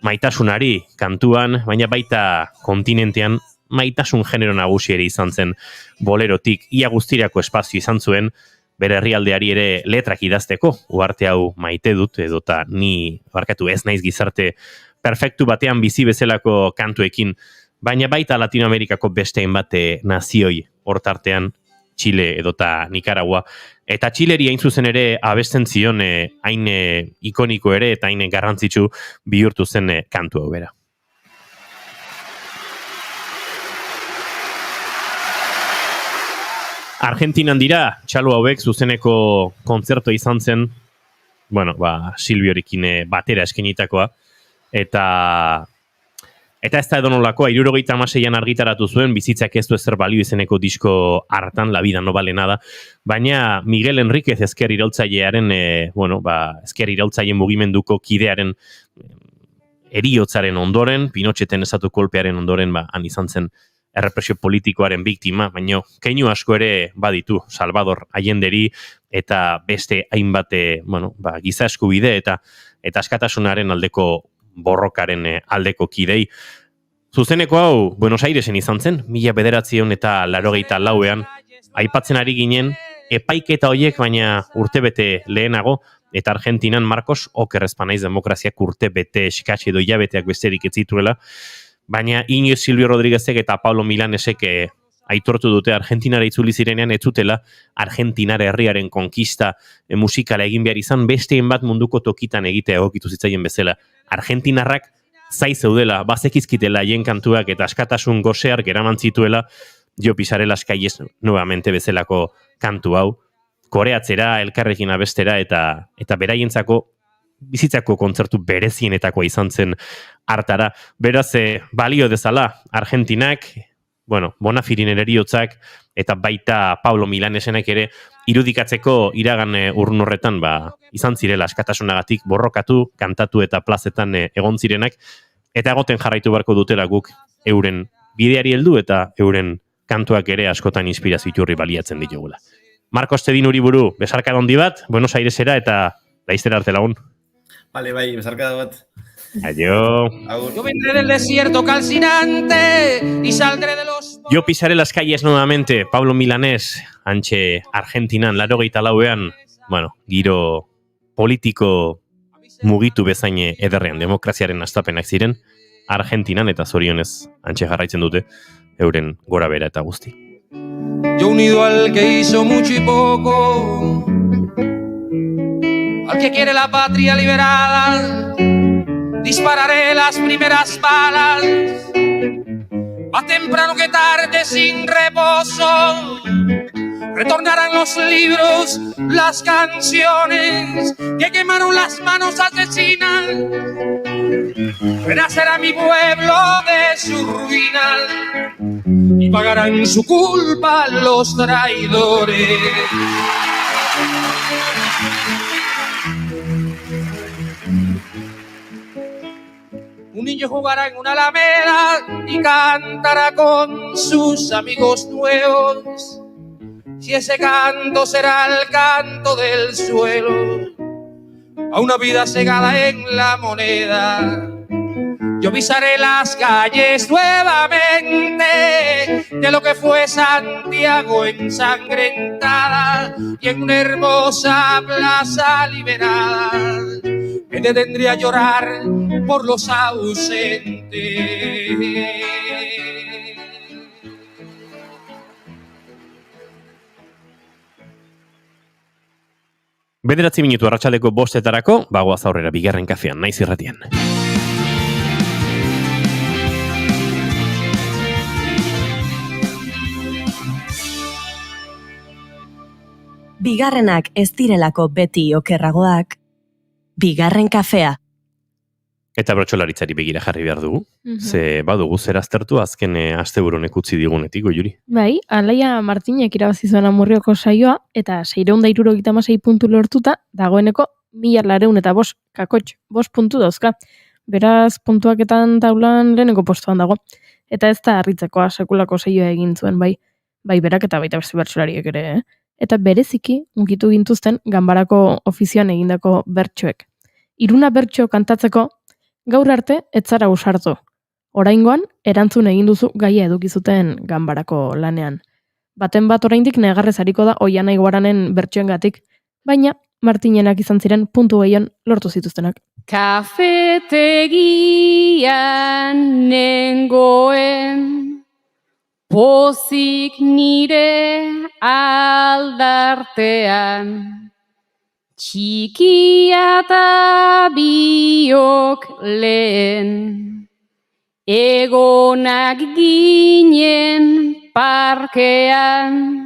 maitasunari kantuan, baina baita kontinentean maitasun genero nagusi ere izan zen bolerotik, ia guztirako espazio izan zuen, bere herrialdeari ere letrak idazteko, uharte hau maite dut, edota ni barkatu ez naiz gizarte perfektu batean bizi bezalako kantuekin, baina baita Latinoamerikako beste hainbat nazioi hortartean Chile edota Nicaragua. Eta Txileri hain zuzen ere abesten zion hain ikoniko ere eta hain garrantzitsu bihurtu zen kantu hau bera. Argentinan dira, txalo hauek zuzeneko kontzerto izan zen, Silviorekin batera eskenitakoa, eta ez da edonolakoa, 76an argitaratu zuen, bizitzak ez du ezer balio izeneko disko hartan, La vida no vale nada, baina Miguel Enriquez ezker iraultzailearen, ezker iraultzaileen mugimenduko kidearen eriotzaren ondoren, Pinocheten estatu kolpearen ondoren, han izan zen errepresio politikoaren biktima, baina keinu asko ere baditu, Salvador Allenderi eta beste hainbat giza eskubide eta askatasunaren aldeko borrokaren aldeko kidei. Zuzeneko hau Buenos Airesen izan zen, 1984ean, aipatzen ari ginen, epaiketa horiek baina urtebete lehenago, eta Argentinan Marcos okerrezpanaiz demokraziak urtebete eskatxe edo hilabeteak besterik ez zituela, baina Inigo Silvio Rodríguezek eta Pablo Milanesek aitortu dute Argentinara itzuli zirenean ez zutela Argentinar herriaren konkista musikala egin behar izan besteen bat munduko tokitan egitea egokitu zitzaien bezala. Argentinarrak zai zeudela, bazekizkitela haien kantuak eta askatasun gosear geraman zituela Jo pisaré las calles nuevamente bezalako kantu hau. Koreatzera, elkarrekin abestera eta beraientzako bizitzako kontzertu berezienetakoa izan zen hartara. Beraz, balio dezala, Argentinak, Bonafirinen eriotzak, eta baita Pablo Milanesenek ere irudikatzeko iragan urrun horretan izan zirela askatasunagatik borrokatu, kantatu eta plazetan egon zirenak, eta egoten jarraitu beharko dutela guk euren bideari heldu eta euren kantuak ere askotan inspirazio iturri baliatzen ditugula. Marcos Tedin Uriburu, besarkada handi bat, Buenos Airesera eta laiztera arte lagun. Vale, bai, besarkada bat. Adio. Yo vendré del desierto calcinante y saldré de los... Yo pisaré las calles nuevamente, Pablo Milanés, antxe Argentinan, 84ean, giro politiko mugitu bezain ederrean, demokraziaren astapenak ziren, Argentinan eta zorionez antxe jarraitzen dute, euren gora bera eta guzti. Yo unido al que hizo mucho y poco, al que quiere la patria liberada, dispararé las primeras balas, más temprano que tarde sin reposo. Retornarán los libros, las canciones que quemaron las manos asesinas. Renacerá mi pueblo de su ruina y pagarán su culpa los traidores. Un niño jugará en una alameda y cantará con sus amigos nuevos. Si ese canto será el canto del suelo, a una vida cegada en la moneda. Yo pisaré las calles nuevamente de lo que fue Santiago ensangrentada y en una hermosa plaza liberada me detendré a llorar por los ausentes. Bederatzi minutu arratsaldeko 5:00 bagoaz aurrera bigarren kafean, naiz irratian. Bigarrenak ez direlako beti okerragoak, bigarren kafea. Eta brotxolaritzari begira jarri behar dugu. Ze badugu zer aztertu azken asteburonek utzi digunetik, Goiuri. Bai, Alaia Martinek irabazi zuen Amurrioko saioa, eta 676 puntu lortuta, dagoeneko 1.205 puntu dauzka. Beraz, puntuaketan taulan leheneko postuan dago. Eta ez da harritzekoa sekulako saioa egin zuen, bai berak eta baita beste bertsolariek ere, Eta bereziki, unkitu gintuzten, ganbarako ofizioan egindako bertsoek. 3 bertso kantatzeko, gaur arte ez zara usartu. Oraingoan, erantzun egin duzu gaia edukizuten ganbarako lanean. Baten bat oraindik negarrez ariko da Oiana Iguaranen bertsoengatik, baina Martinenak izan ziren puntu gehien lortu zituztenak. Kafetegian nengoen, pozik nire aldartean, txikia eta biok lehen, egonak ginen parkean,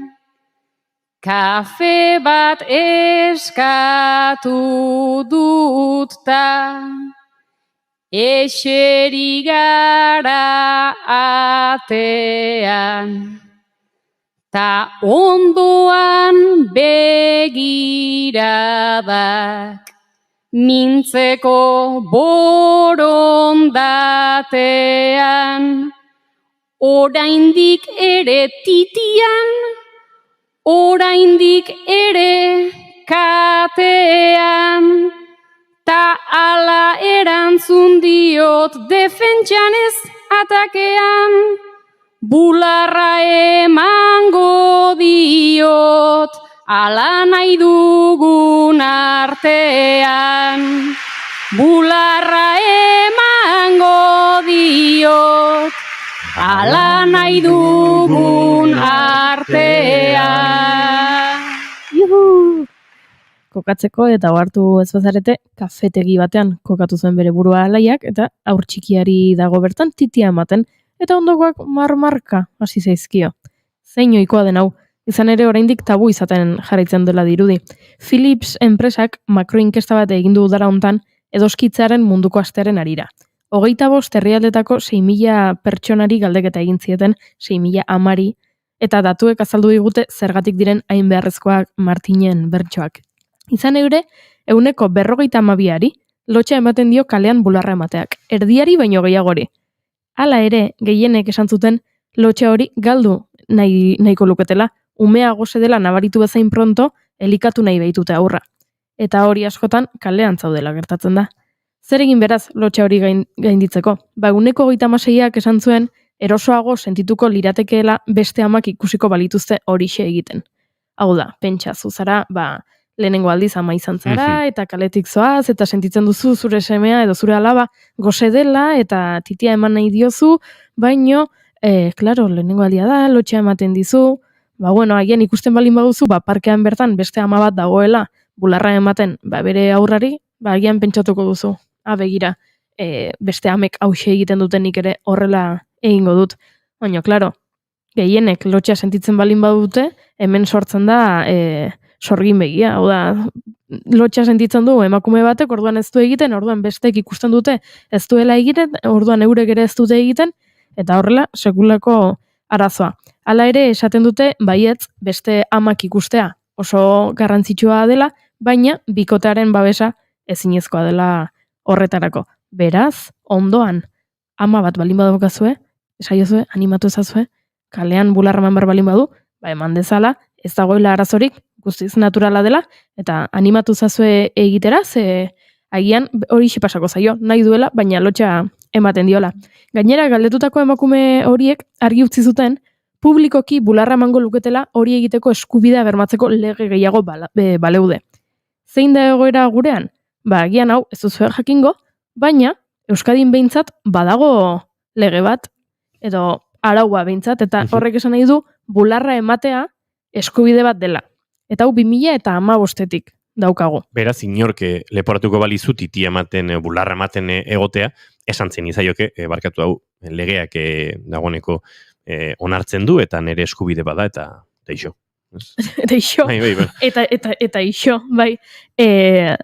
kafe bat eskatu dut ta, eseri gara atean, ta ondoan begiradak, mintzeko borondatean, oraindik ere titian, oraindik ere katean, ta ala erantzun diot defentsan ez atakean, bularra emango diot ala nahi dugun artean, bularra emango diot ala nahi dugun artean. Juhu! Kokatzeko eta ohartu ez bazarete, kafetegi batean kokatu zuen bere burua alaiak eta aur txikiari dago bertan titia ematen eta ondokoak marmarka hasi zaizkio. Zein ohikoa den hau, izan ere oraindik tabu izaten jarraitzen dela dirudi. Philips enpresak makroinkesta bat egin du udara hontan edoskitzearen munduko astearen harira. 25 herrialdetako 6.000 pertsonari galdeketa egin zieten, 6.000 amari, eta datuek azaldu digute zergatik diren hain beharrezkoak Martinen bertsoak. Izan eure, 52%ari lotxa ematen dio kalean bularra emateak, erdiari baino gehiagori. Hala ere, gehienek esan zuten lotxa hori galdu nahiko luketela, umea goze dela nabaritu bezain pronto, elikatu nahi behitute aurra. Eta hori askotan kalean zaudela gertatzen da. Zer egin beraz lotxa hori gainditzeko? Ba, 26%ak esan zuen, erosoago sentituko liratekeela beste amak ikusiko balituzte horixe egiten. Hau da, pentsa zuzara, lehenengo aldiz ama izan zara, eta kaletik zoaz, eta sentitzen duzu zure semea edo zure alaba goze dela, eta titia eman nahi diozu, baino, klaro, lehenengo aldia da, lotxa ematen dizu, agian ikusten balin baduzu, parkean bertan beste ama bat dagoela, bularra ematen, bere aurrari, agian pentsatuko duzu. Begira, beste amek hause egiten dutenik ere horrela egingo dut. Baina, klaro, gehienek lotxa sentitzen balin badute, hemen sortzen da sorgin begia. Hau da, lotxa sentitzen du emakume batek, orduan ez du egiten, orduan bestek ikusten dute ez duela egiten, orduan eurek ere ez dute egiten, eta horrela, sekulako arazoa. Hala ere, esaten dute, baietz, beste amak ikustea oso garrantzitsua dela, baina bikotearen babesa ezinezkoa dela horretarako. Beraz, ondoan, ama bat balin badokazue, esaiozue, animatu ezazue, kalean bularra eman behar balin badu, eman dezala, ez dagoela arazorik, guztiz naturala dela, eta animatu ezazue egitera, ze agian hori pasako zaio, nahi duela, baina lotxa ematen diola. Gainera, galdetutako emakume horiek argi utzi zuten, publikoki bularra emango luketela hori egiteko eskubidea bermatzeko lege gehiago baleude. Zein da egoera gurean? Agian hau ez duzue jakingo, baina Euskadin behintzat badago lege bat, edo araua behintzat, eta horrek esan nahi du bularra ematea eskubide bat dela. Eta hau 2015etik daukago. Beraz, inorke leporatuko balizu titia ematen, bularra ematen egotea, esan zen izaioke, barkatu hau legeak dagoeneko onartzen du, eta nire eskubide bada, eta iso. Eta iso, eta iso, bai,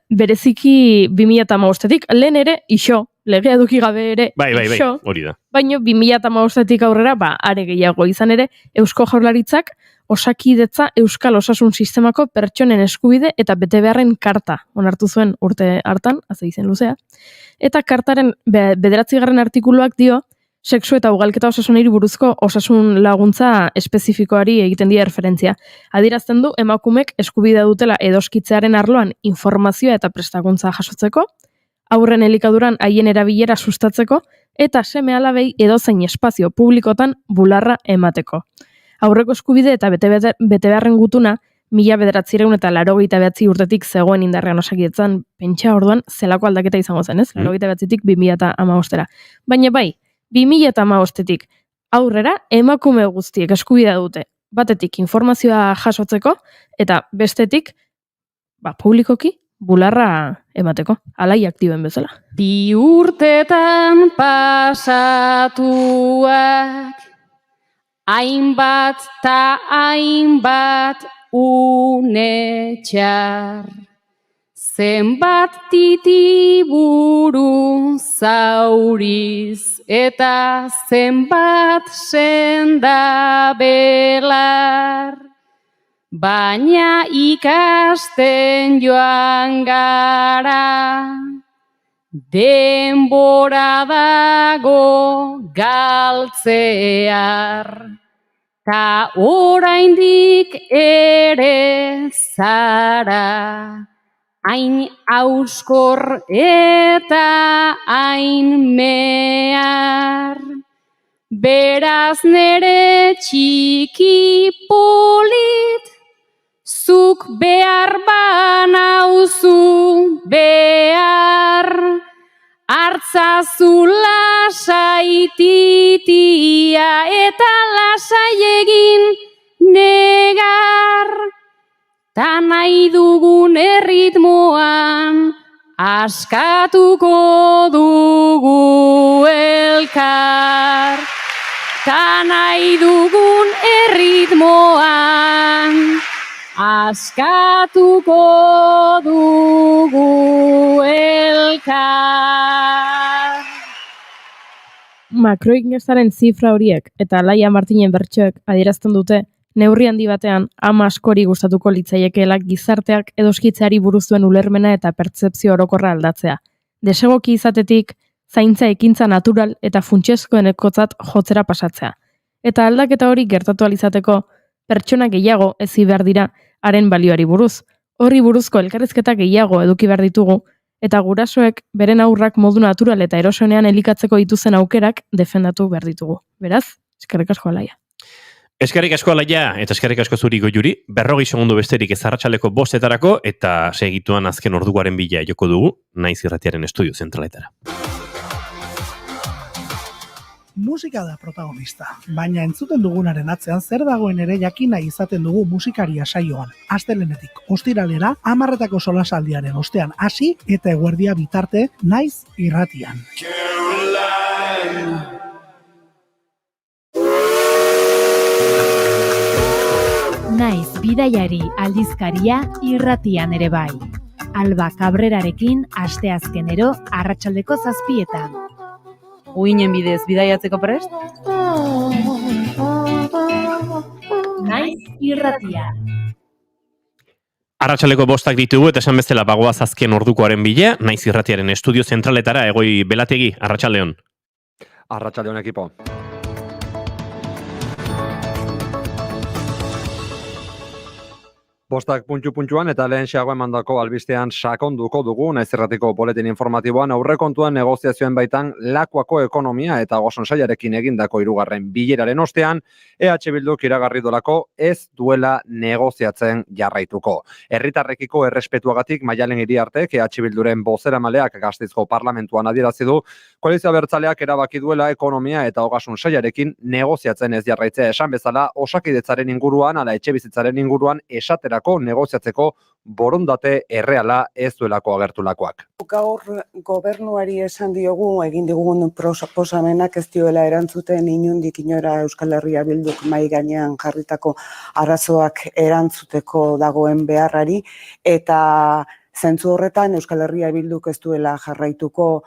bereziki 2015etik, lehen ere iso, legea eduki gabe ere iso, hori da. Baina 2015etik aurrera, are gehiago izan ere, Eusko Jaurlaritzak Osakidetza Euskal Osasun Sistemako pertsonen eskubide eta betebeharren karta onartu zuen urte hartan, haze izen luzea, eta kartaren 9. artikuluak dio, sexu eta ugalketa osasunari buruzko osasun laguntza espezifikoari egiten dira referentzia. Adierazten du emakumek eskubidea dutela edoskitzearen arloan informazioa eta prestakuntza jasotzeko, aurren elikaduran haien erabilera sustatzeko eta seme-alabei edozein espazio publikotan bularra emateko. Aurreko eskubide eta betebeharren gutuna 1989 urtetik zegoen indarrean Osakidetzan, pentsa orduan zelako aldaketa izango zen, ez? 89tik 2015era. Baina bai, 2015tik aurrera emakume guztiek eskubidea dute. Batetik informazioa jasotzeko eta bestetik publikoki bularra emateko, alaiak dioen bezala. 2 urtetan pasatuak hainbat ta hainbat une txar. Zenbat titiburu zauriz eta zenbat senda belar. Baina ikasten joan gara, denbora dago galtzear. Ta oraindik ere zara, hain auskor eta hain mehar. Beraz nere txiki polit, zuk behar banauzu behar, hartzazu lasai titia eta lasai egin negar. Ta nahi dugun erritmoan, askatuko dugu elkar. Ta nahi dugun erritmoan, askatuko dugu elkar. Makroinkestaren zifra horiek eta Laia Martinen bertsoek adierazten dute neurri handi batean ama askori gustatuko litzaiekeela gizarteak edoskitzeari buruz duen ulermena eta pertzepzio orokorra aldatzea. Desegoki izatetik, zaintza ekintza natural eta funtsezkoenekotzat jotzera pasatzea. Eta aldaketa hori gertatu alizateko, pertsona gehiago ezi behar dira haren balioari buruz. Horri buruzko elkarrizketa gehiago eduki behar ditugu, eta gurasoek beren aurrak modu natural eta erosonean elikatzeko dituzen aukerak defendatu behar ditugu. Beraz, eskerrik asko Alaia. Eskerrik asko Alaia eta eskerrik asko zuri Goiuri. 40 segundu besterik ez arratsaldeko 5:00 eta segituan azken orduaren bila joko dugu, Naiz Irratiaren estudio zentraletara. Musika da protagonista, baina entzuten dugunaren atzean zer dagoen ere jakina izaten dugu musikaria saioan. Astelehenetik ostiralera 10:00 solasaldiaren ostean hasi eta eguerdia bitarte Naiz Irratian. Naiz bidaiari aldizkaria irratian ere bai. Alba Cabrerarekin asteazkenero arratsaldeko 7:00. Uinen bidez bidaiatzeko prest? Naiz Irratia. Arratsaleko 5:00 ditugu eta esan bezala bagoaz azken ordukoaren bila, Naiz Irratiaren estudio zentraletara, Egoi Belategi, arratsaldeon. Arratsaldeon ekipo. Bostak puntu-puntuan eta lehen xeago emandako albistean sakonduko dugu, Naiz Irratiko boletin informatiboan aurrekontuan negoziazioen baitan Lakuako ekonomia eta Ogasun Sailarekin egindako 3. bileraren ostean, EH Bilduk iragarri dolako ez duela negoziatzen jarraituko. Herritarrekiko errespetuagatik Maialen Iriartek EH Bilduren bozeramaleak Gasteizko parlamentuan adierazi du, koalizio abertzaleak erabaki duela ekonomia eta Ogasun Sailarekin negoziatzen ez jarraitzea esan bezala, Osakidetzaren inguruan ala etxebizitzaren inguruan esatera negoziatzeko borondate erreala ez duelako agertulakoak. Gaur gobernuari esan diogu, egin digugun proposamenak ez dioela erantzuten inondik inora Euskal Herria Bilduk mahai gainean jarritako arazoak erantzuteko dagoen beharrari, eta zentzu horretan Euskal Herria Bilduk ez duela jarraituko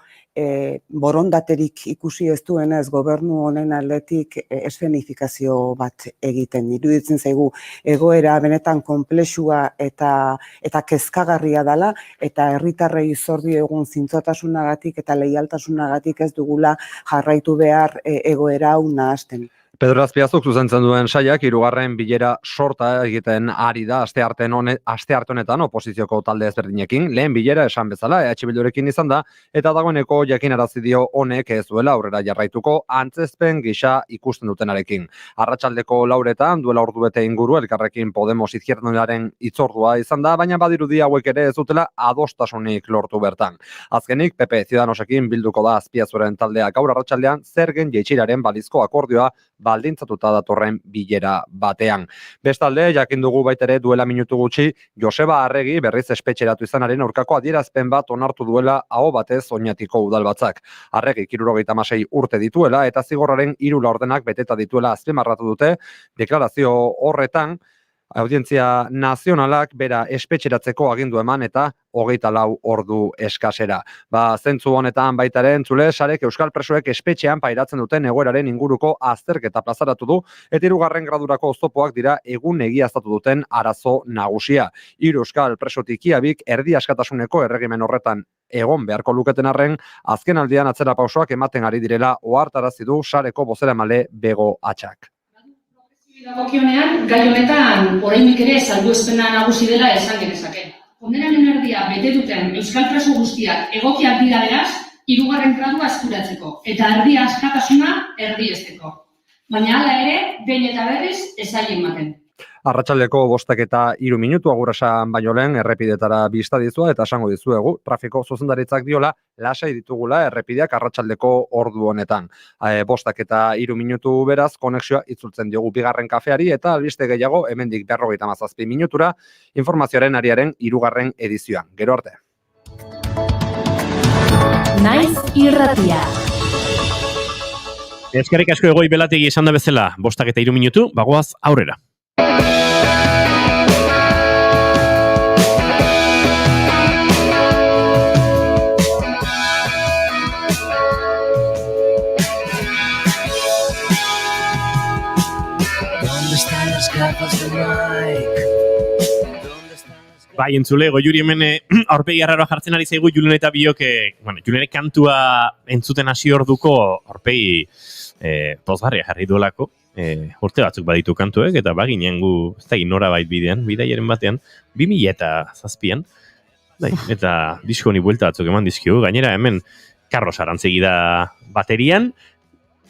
borondaterik ikusi ez duenez gobernu honen aldetik eszenifikazio bat egiten. Iruditzen zaigu egoera benetan konplexua eta kezkagarria dela, eta herritarrei zor diegun zintzotasunagatik eta leialtasunagatik ez dugula jarraitu behar egoera hau nahasten. Pedro Azpiazuk zuzentzen duen saiak hirugarren bilera sorta egiten ari da astearte honetan oposizioko talde ezberdinekin. Lehen bilera esan bezala EH Bildurekin izan da eta dagoeneko jakinarazi dio honek ez duela aurrera jarraituko antzezpen gisa ikusten dutenarekin. Arratsaldeko 4etan duela ordubete inguru elkarrekin Podemos Izquierdaren hitzordua izan da, baina badirudi hauek ere ez dutela adostasunik lortu bertan. Azkenik PP Ciudadanosekin bilduko da Azpiazuren taldea gaur arratsaldean zergen jaitsieraren balizko akordioa baldintzatuta datorren bilera batean. Bestalde, jakin dugu baitere duela minutu gutxi, Joseba Arregi berriz espetxeratu izanaren aurkako adierazpen bat onartu duela aho batez Oñatiko udalbatzak. Arregi 76 urte dituela eta zigorraren 3 laurdenak beteta dituela azpimarratu dute, deklarazio horretan, Audientzia Nazionalak bera espetxeratzeko agindu eman eta 24 ordu eskasera. Zentzu honetan baitare entzule, sarek euskal presoek espetxean pairatzen duten egoeraren inguruko azterketa plazaratu du, eta 3. gradurako oztopoak dira egun egiaztatu duten arazo nagusia. 3 euskal presotik iabik erdi askatasuneko erregimen horretan egon beharko luketen arren, azken aldian atzera pausoak ematen ari direla ohartarazi du sareko bozeramale Bego Atxak. Dagokionean, gai honetan oraindik ere salbuespena nagusi dela esan genezake. Kondenaren erdia bete duten euskal preso guztiak egokiak dira beraz, 3. gradua eskuratzeko eta erdi askatasuna erdiesteko. Baina hala ere, behin eta berriz ez zaie ematen. Arratsaldeko 5:03 minutu agurasan baino lehen errepidetara bista dizua eta esango dizuegu trafiko zuzendaritzak diola lasai ditugula errepideak arratsaldeko ordu honetan. 5:03 minutu beraz konexioa itzultzen diogu bigarren kafeari eta albiste gehiago hemendik 57 minutura informazioaren ariaren 3. edizioan. Gero arte. Naiz irratia. Eskerrik asko Egoi Belategi esan da bezala 5:03 minutu, bagoaz aurrera. Bai, entzule, Goiuri hemen aurpegi arraroa jartzen ari zaigu Julen eta biok, Julenek kantua entzuten hasi orduko aurpegi pozgarria jarri duelako. Urte batzuk baditu kantuek, eta baginen gu, ez da nora bait bidaiaren batean, 2007an, eta disko honi buelta batzuk eman dizkio, gainera hemen Carlos Arantzegi da baterian,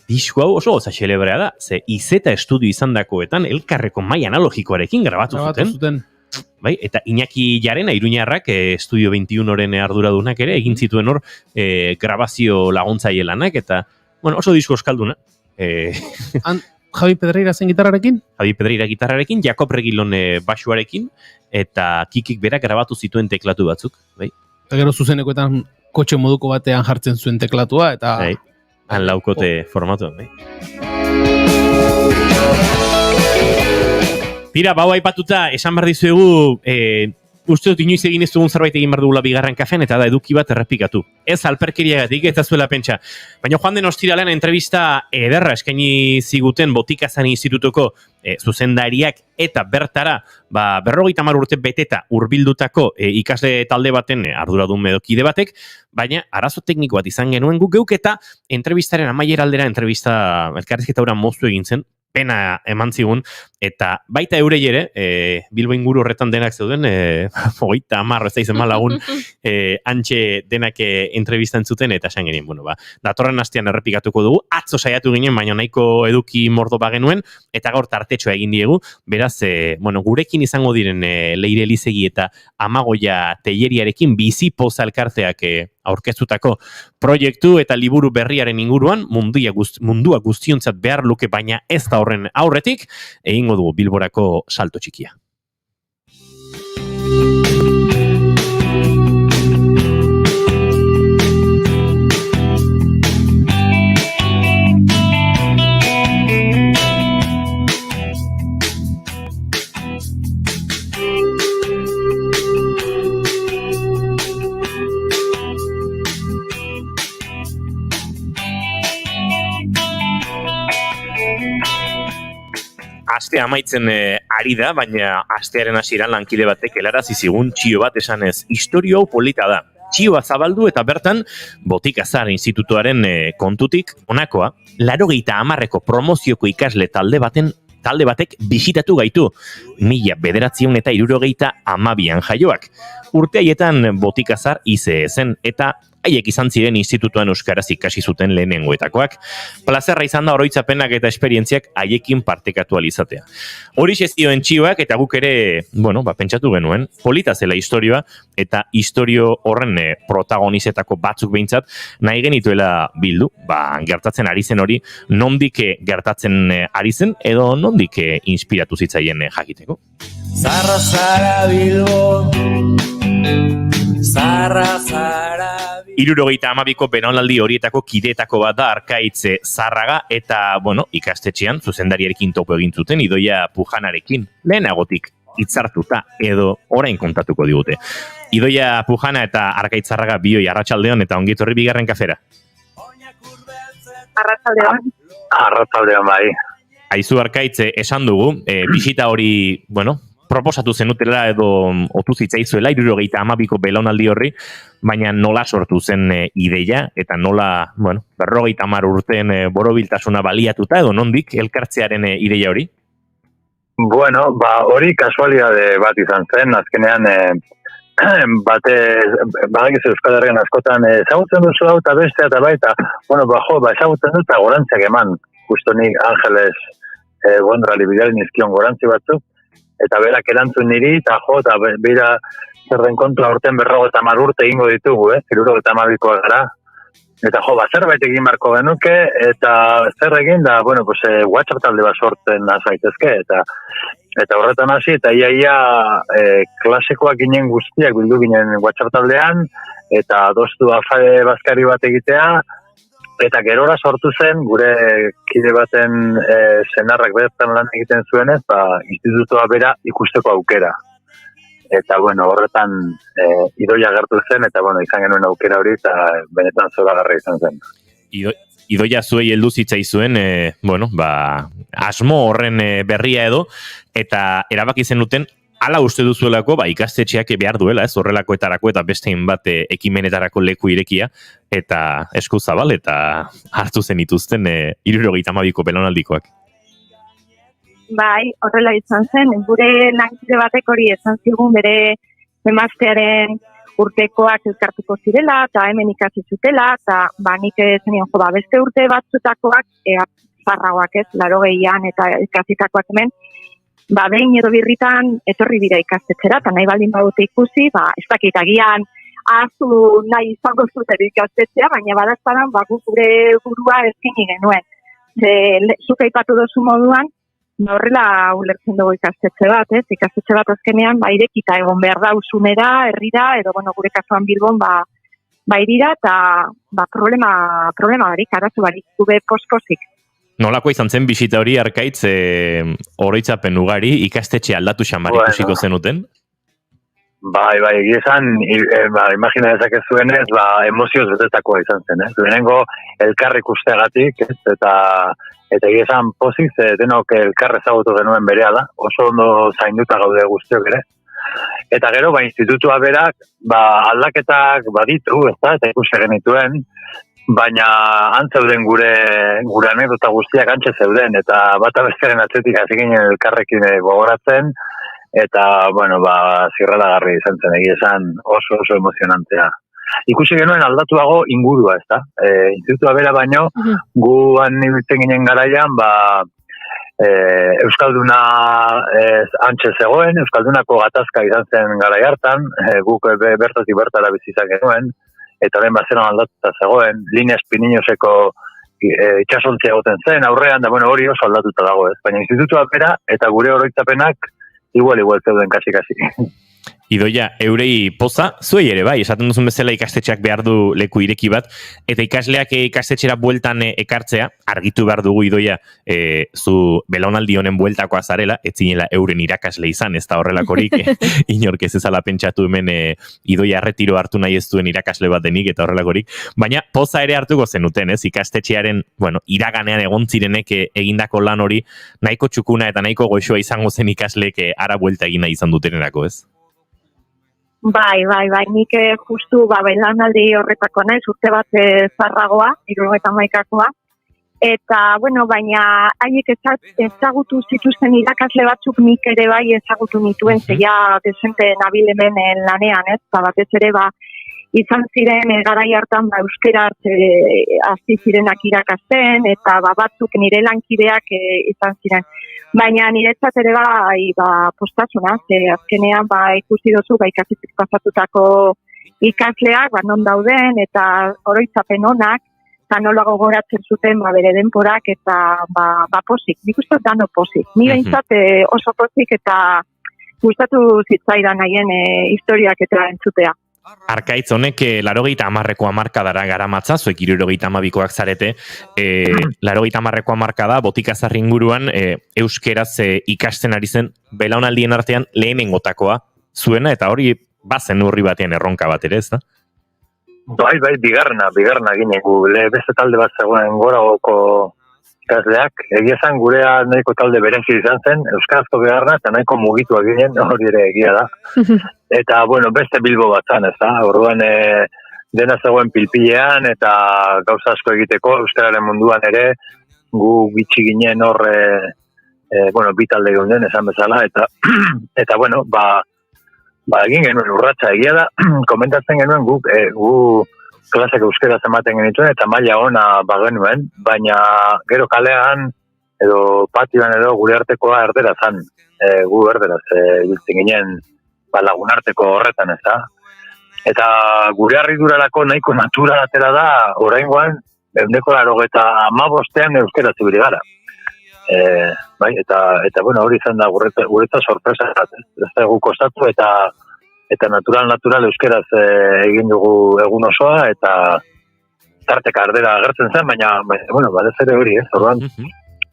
disko hau oso goza xelebrea da, ze izeta estudio izan dakoetan elkarreko mai analogikoarekin grabatu zuten. Bai, eta Iñaki Jarena, Iruñarrak, Estudio 21-oren arduradunak ere, egin zituen hor grabazio laguntzaile lanak, eta oso disko euskalduna. Javi Pedreira zen gitarrarekin? Javi Pedreira gitarrarekin, Jakob Regilon basuarekin, eta Kikik berak grabatu zituen teklatu batzuk. Bai. Eta gero zuzenekoetan kotxe moduko batean jartzen zuen teklatua, eta... Bai, han laukote formatu. Bai. Tira, bau aipatuta, esan behar dizuegu, uste dut inoiz egin ez dugun zerbait egin behar dugula bigarren kafean, eta da eduki bat errepikatu. Ez alperkeriagatik, ez zuela pentsa. Baina joan den ostiralean entrevista ederra eskaini ziguten Botikazan institutuko zuzendariak eta bertara 50 urte beteta hurbildutako ikasle talde baten arduradun medokide batek, baina arazo tekniko bat izan genuen guk geuk eta entrevistaren amaiera aldera entrevista elkarrizketa hura moztu egin zen, pena eman zigun, eta baita eurei ere, Bilbo inguru horretan denak zeuden, 30 ez da izen malagun, antxe denak entrevistan zuten, eta esan genien, datorren astean errepikatuko dugu, atzo saiatu ginen, baina nahiko eduki mordo bagenuen, eta gaur tartetxoa egin diegu, beraz, gurekin izango diren Leire Elizegi eta Amagoia Telleriarekin bizi poza elkarteak aurkeztutako proiektu eta liburu berriaren inguruan mundua guztiontzat behar luke, baina ez da horren aurretik, egingo dugu Bilborako salto txikia. Astea amaitzen ari da, baina astearen hasieran lankide batek helarazi zigun txio bat esanez, istorio hau polita da. txioa zabaldu eta bertan Botikazar Institutuaren kontutik honakoa, 80ko promozioko ikasle talde batek bisitatu gaitu, 1972an jaioak. Urte haietan Botikazar ICE zen eta haiek izan ziren institutuan euskaraz ikasi zuten lehenengoetakoak. Plazerra izan da oroitzapenak eta esperientziak haiekin partekatu alizatea. Horixe zioen txioak eta guk ere, pentsatu genuen, polita zela historioa eta historio horren protagonizetako batzuk behintzat nahi genituela bildu, gertatzen ari zen hori, nondik gertatzen ari zen edo nondik inspiratu zitzaien jakiteko. Zarra zara Bilbo, zarra zara... 72ko belaunaldi horietako kideetako bat da Arkaitz Zarraga eta, ikastetxean zuzendariarekin topo egin zuten Idoia Pujanarekin. Lehenagotik hitzartuta edo orain kontatuko digute. Idoia Pujana eta Arkaitz Zarraga bioi arratsaldeon eta ongi etorri bigarren kafera. Arratsaldeon. Arratsaldeon bai. Aizu Arkaitz esan dugu, bisita hori, proposatu zenutela edo otu zitzaizuela 72ko belaunaldi horri, baina nola sortu zen ideia eta nola, 50 urteen borobiltasuna baliatuta edo nondik elkartzearen ideia hori? Hori kasualidade bat izan zen, azkenean badakiz Euskal Herrian askotan ezagutzen duzu hau eta bestea eta baita, ezagutzen dut eta gorantziak eman, justo nik Angeles Gondrali bidali nizkion gorantzi batzuk, eta berak erantzun niri, eta bera zer den kontra urten 50 urte egingo ditugu, 72koa gara. Eta zerbait egin marko genuke, eta zer egin da, WhatsApp talde bat sortzen nazaitezke, eta horretan hasi, eta ia klasikoak ginen guztiak bildu ginen WhatsApp taldean, eta adostu afade bazkari bat egitea, eta gerora sortu zen, gure kide baten senarrak bertan lan egiten zuenez, institutua bera ikusteko aukera. Eta, horretan Idoia gertu zen, eta, izan genuen aukera hori, eta benetan zoragarra izan zen. Idoia zuei heldu zitzaizuen, asmo horren berria edo, eta erabaki zenuten, hala uste duzuelako, ikastetxeak behar duela, horrelakoetarako eta bestein bat ekimenetarako leku irekia, eta esku zabal, eta hartu zenituzten 72ko belaunaldikoak. Bai, horrela izan zen, gure lankide batek hori esan zigun bere emaztearen urtekoak elkartuko zirela, eta hemen ikasi zutela, eta nik zenien beste urte batzutakoak, zarragoak 80an eta ikasitakoak hemen, behin edo birritan etorri dira ikastetxera, eta nahi baldin badute ikusi, ez dakit agian azu nahi izango zuten ikastetxea, baina badazpadan guk gure burua eskeni genuen. Zuk aipatu dozu moduan, horrela ulertzen dugu ikastetxe bat, ikastetxe bat azkenean, irekita egon behar da usunera, herrira, edo gure kasuan Bilbon, irira, eta problema barik, arazu barik, gube pospozik. Nolako izan zen bisita hori Arkaitz oroitzapen ugari ikastetxe aldatu xamar ikusiko zenuten? Bai, egizan, imagina dezakezuenez, emozioz betetakoa izan zen, Lehenengo elkar ikusteagatik, eta egizan poziz, denok elkar ezagutu genuen berehala, oso ondo zainduta gaude guztiok ere. Eta gero, institutua berak, aldaketak baditu, eta ikuste genituen, baina antzeuden gure anekdota guztiak antze zeuden, eta bata besteren atzetik hasi ginen elkarrekin gogoratzen, eta, zirralagarri izan zen, egizan oso emozionantea. Ikusi genuen aldatuago ingurua, ez da? Institutua bera baino, guan ibiltzen ginen garaian, Euskalduna antxe zegoen, Euskaldunako gatazka izan zen garai hartan, guk bertatik bertara bizizan genuen, eta horren bazeron aldatuta zegoen, linea espininoseko itxasontzia egoten zen, aurrean, da hori oso aldatuta dago, ez? Baina institutua bera eta gure oroitzapenak igual zeuden kasi. Idoia, eurei poza, zuei ere bai, esaten duzun bezala ikastetxeak behar du leku ireki bat, eta ikasleak ikastetxera bueltan ekartzea, argitu behar dugu Idoia, zu belaunaldi honen bueltakoa zarela, ez zinela euren irakasle izan, ez da horrelakorik, inork ez ezala pentsatu hemen Idoia retiro hartu nahi ez duen irakasle bat denik, eta horrelakorik, baina poza ere hartuko zenuten, ez, ikastetxearen, iraganean egon zirenek egindako lan hori, nahiko txukuna eta nahiko goxoa izango zen ikasleek ara buelta egin nahi izan dutenerako, ez? Bai, nik justu belaunaldi horretako naiz, urte bat zarragoa, 71koa. Eta, baina haiek ezagutu zituzten irakasle batzuk nik ere bai ezagutu nituen, zeia desente nabil hemen lanean, ez? Batez ere, izan ziren garai hartan euskeraz hasi zirenak irakasten, eta batzuk nire lankideak izan ziren. Baina niretzat ere postasuna, azkenean ikusi dozu ikasitzik pasatutako ikasleak, non dauden, eta oroitzapen onak, eta nola gogoratzen zuten bere denporak, eta pozik. Nik uste dano pozik. Ni behintzat oso pozik eta gustatu zitzaidan haien historiak eta entzutea. Arkaitz honek 80ko hamarkadara garamatza, zuek 72koak zarete, 80ko hamarkada botikazarri inguruan euskeraz ikasten ari zen belaunaldien artean lehenengotakoa zuena, eta hori bazen urri batean erronka bat ere, ez da? Bai, bigarna ginen gu, beste talde bat zegoen goragoko ikasleak, egia zen gurea nahiko talde berezi izan zen, euskarazko bigarna eta nahiko mugituak ginen, hori ere egia da. Eta, beste Bilbo bat zan, ez da? Orduan dena zegoen pilpilean eta gauza asko egiteko, euskararen munduan ere, gu bitxi ginen hor, bi talde geunden, esan bezala, eta egin genuen urratsa egia da, komentatzen genuen guk, klasek euskeraz ematen genituen, eta maila ona bagenuen, baina gero kalean, edo patioan edo gure artekoa erdera zan, gu erderaz, biltzen ginen, lagunarteko horretan, ez da? Eta gure harridurarako nahiko natural atera da, oraingoan, 185 euskera zibili gara. Eta hori izan da guretza sorpresa, ez da gu kostatu, eta natural euskeraz egin dugu egun osoa, eta tarteka ardera agertzen zen, baina, badez ere hori, ez? Orduan,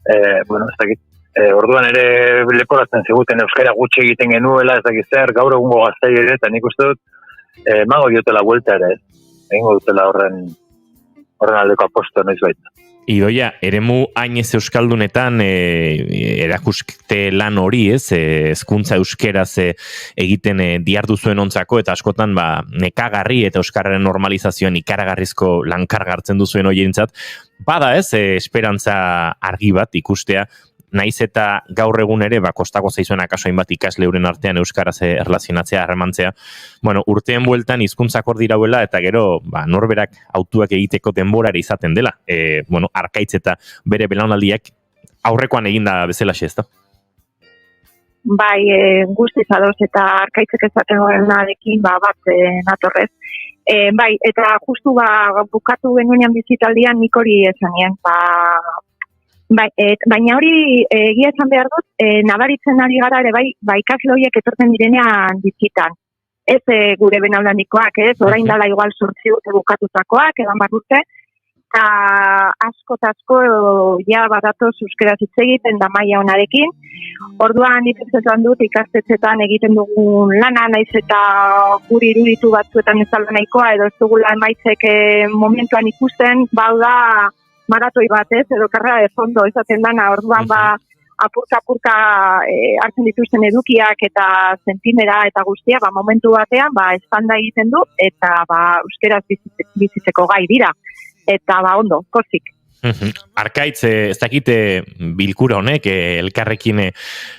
ez dakit. Orduan ere leporatzen ziguten euskara gutxi egiten genuela, ez dakit zer, gaur egungo gaztei ere, eta nik uste dut, mago diotela vuelta ere, egingo dutela horren aldeko aposto noiz baita. Idoia, eremu hainez euskaldunetan erakuste lan hori, hezkuntza euskeraz egiten diardu zuen ontzako, eta askotan nekagarri eta euskararen normalizazioan ikaragarrizko lankarga hartzen duzuen horientzat, bada esperantza argi bat ikustea, naiz eta gaur egun ere, kostako zaizuen akaso hainbat ikasle euren artean euskaraz erlazionatzea, harremantzea. Urteen bueltan hizkuntzak hor dirauela, eta gero, norberak autuak egiteko denborare izaten dela. Arkaitz eta bere belaunaldiak aurrekoan eginda bezalaxe, ez da? Bai, guztiz adoz eta arkaitzek ezaten gorenarekin bat natorrez. Bai, eta justu bukatu genuenean bizitaldian nik hori esanien, baina hori egia esan behar dut, nabaritzen ari gara ere bai ikasle horiek etortzen direnean bizitan. Ez gure benaulandikoak, ez? Orain dala igual 8 urte bukatutakoak, edan bat urte, eta asko ja badatoz euskeraz hitz egiten da maila onarekin. Orduan ipetzetan dut ikastetxetan egiten dugun lana, naiz eta guri iruditu batzuetan ez alba nahikoa, edo ez dugula emaitzek momentuan ikusten, da maratoi bat, edo karrera de fondo esaten dana, orduan apurka hartzen dituzten edukiak eta zentimera eta guztia, momentu batean, espanda egiten du, eta euskeraz bizitzeko gai dira. Eta ondo, kozik. Arkaitz, ez dakite bilkura honek, elkarrekin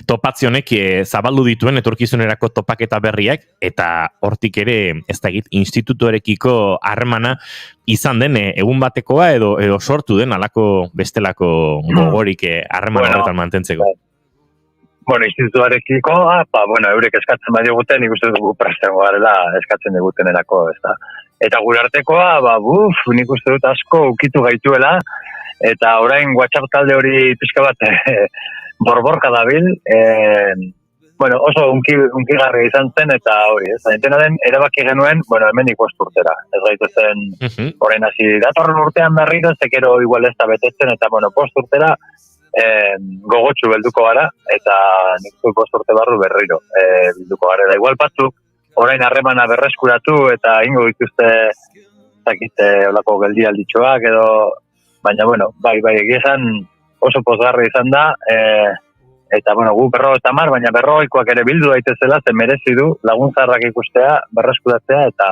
topazionek zabaldu dituen etorkizunerako topaketa berriak, eta hortik ere, ez dakit, institutorekiko harremana izan den egun batekoa edo sortu den alako bestelako gogorik harremana horretan mantentzeko. Institutuarekiko, eurek eskatzen badiguten, ikusten dugu prastengo garela eskatzen digutenerako, ez da. Eta gure artekoa, nik uste dut asko ukitu gaituela, eta orain WhatsApp talde hori pixka bat borborka dabil, oso unkigarri izan zen, eta hori, ez da, den, erabaki genuen, hemen urtera. Ez gaitezen, orain hasi datorren urtean berriro, zekero igual ez da betetzen, eta 5 urtera, gogotxu belduko gara, eta nik 5 urte barru berriro bilduko gara. Igual batzuk, orain harremana berreskuratu, eta ingo dituzte, olako geldialditxoak, edo, baina, bai, egia esan oso pozgarri izan da, Eta, bueno, gu 50, baina 40koak ere bildu daitezela, ze merezi du laguntzarrak ikustea, berreskuratzea, eta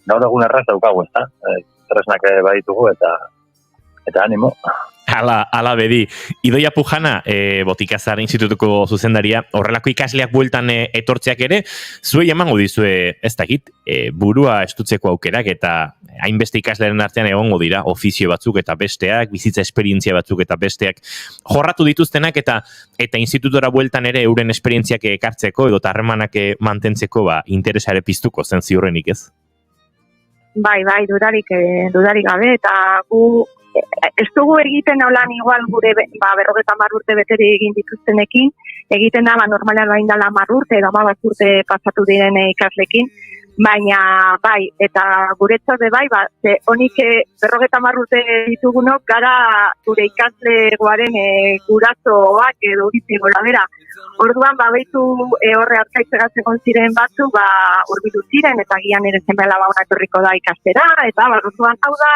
gaur egun erraz daukagu, ezta? Tresnak baditugu, eta animo. Ala bedi. Idoia Pujana, Botikazar institutuko zuzendaria, horrelako ikasleak bueltan etortzeak ere, zuei emango dizue, ez dakit, burua estutzeko aukerak eta hainbeste ikaslearen artean egongo dira, ofizio batzuk eta besteak, bizitza esperientzia batzuk eta besteak, jorratu dituztenak eta institutora bueltan ere euren esperientziak ekartzeko edo harremanak mantentzeko interesare piztuko zen ziurrenik ez? Bai, dudarik gabe, eta gu ez dugu egiten holan igual gure 50 urte betere egin dituztenekin, egiten da normalean bain dela 10 urte edo 15 urte pasatu diren ikaslekin, baina bai, eta guretzat bai, honik 50 urte ditugunok gara gure ikaslegoaren gurasoak edo gizi gora bera. Orduan, behitu horre hartzaitzegatzen ziren batzu, urbitu ziren, eta gian ere zenbela ona etorriko da ikastera, eta orduan hau da,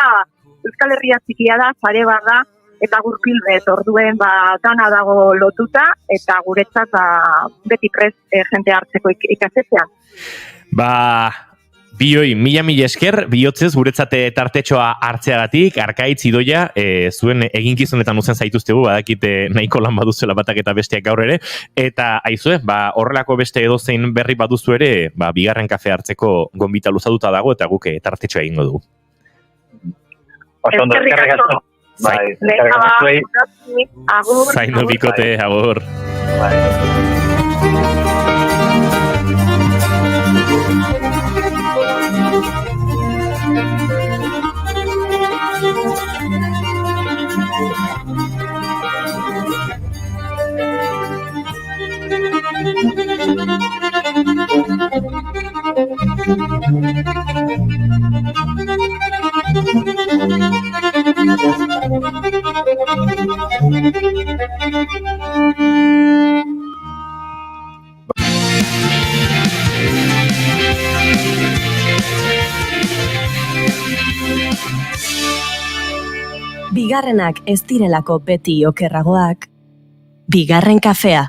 Euskal Herria txikia da, zare bat da, eta gurpilbet, orduen dana dago lotuta, eta guretzat beti prest jente hartzeko ikasetzean. Bioi, mila esker, bihotzez guretzate tartetxoa hartzeagatik, Arkaitz Idoia, zuen eginkizunetan uzen zaituztegu, badakite nahiko lan baduzela batak eta besteak gaur ere, eta aizue, horrelako beste edozein berri baduzu ere, bigarren kafe hartzeko gonbita luzatuta dago, eta guk tartetxoa egingo dugu. Oso ondo, eskerrik asko. Agur. Zaino bikote, agur. Bigarrenak ez direlako beti okerragoak, bigarren kafea.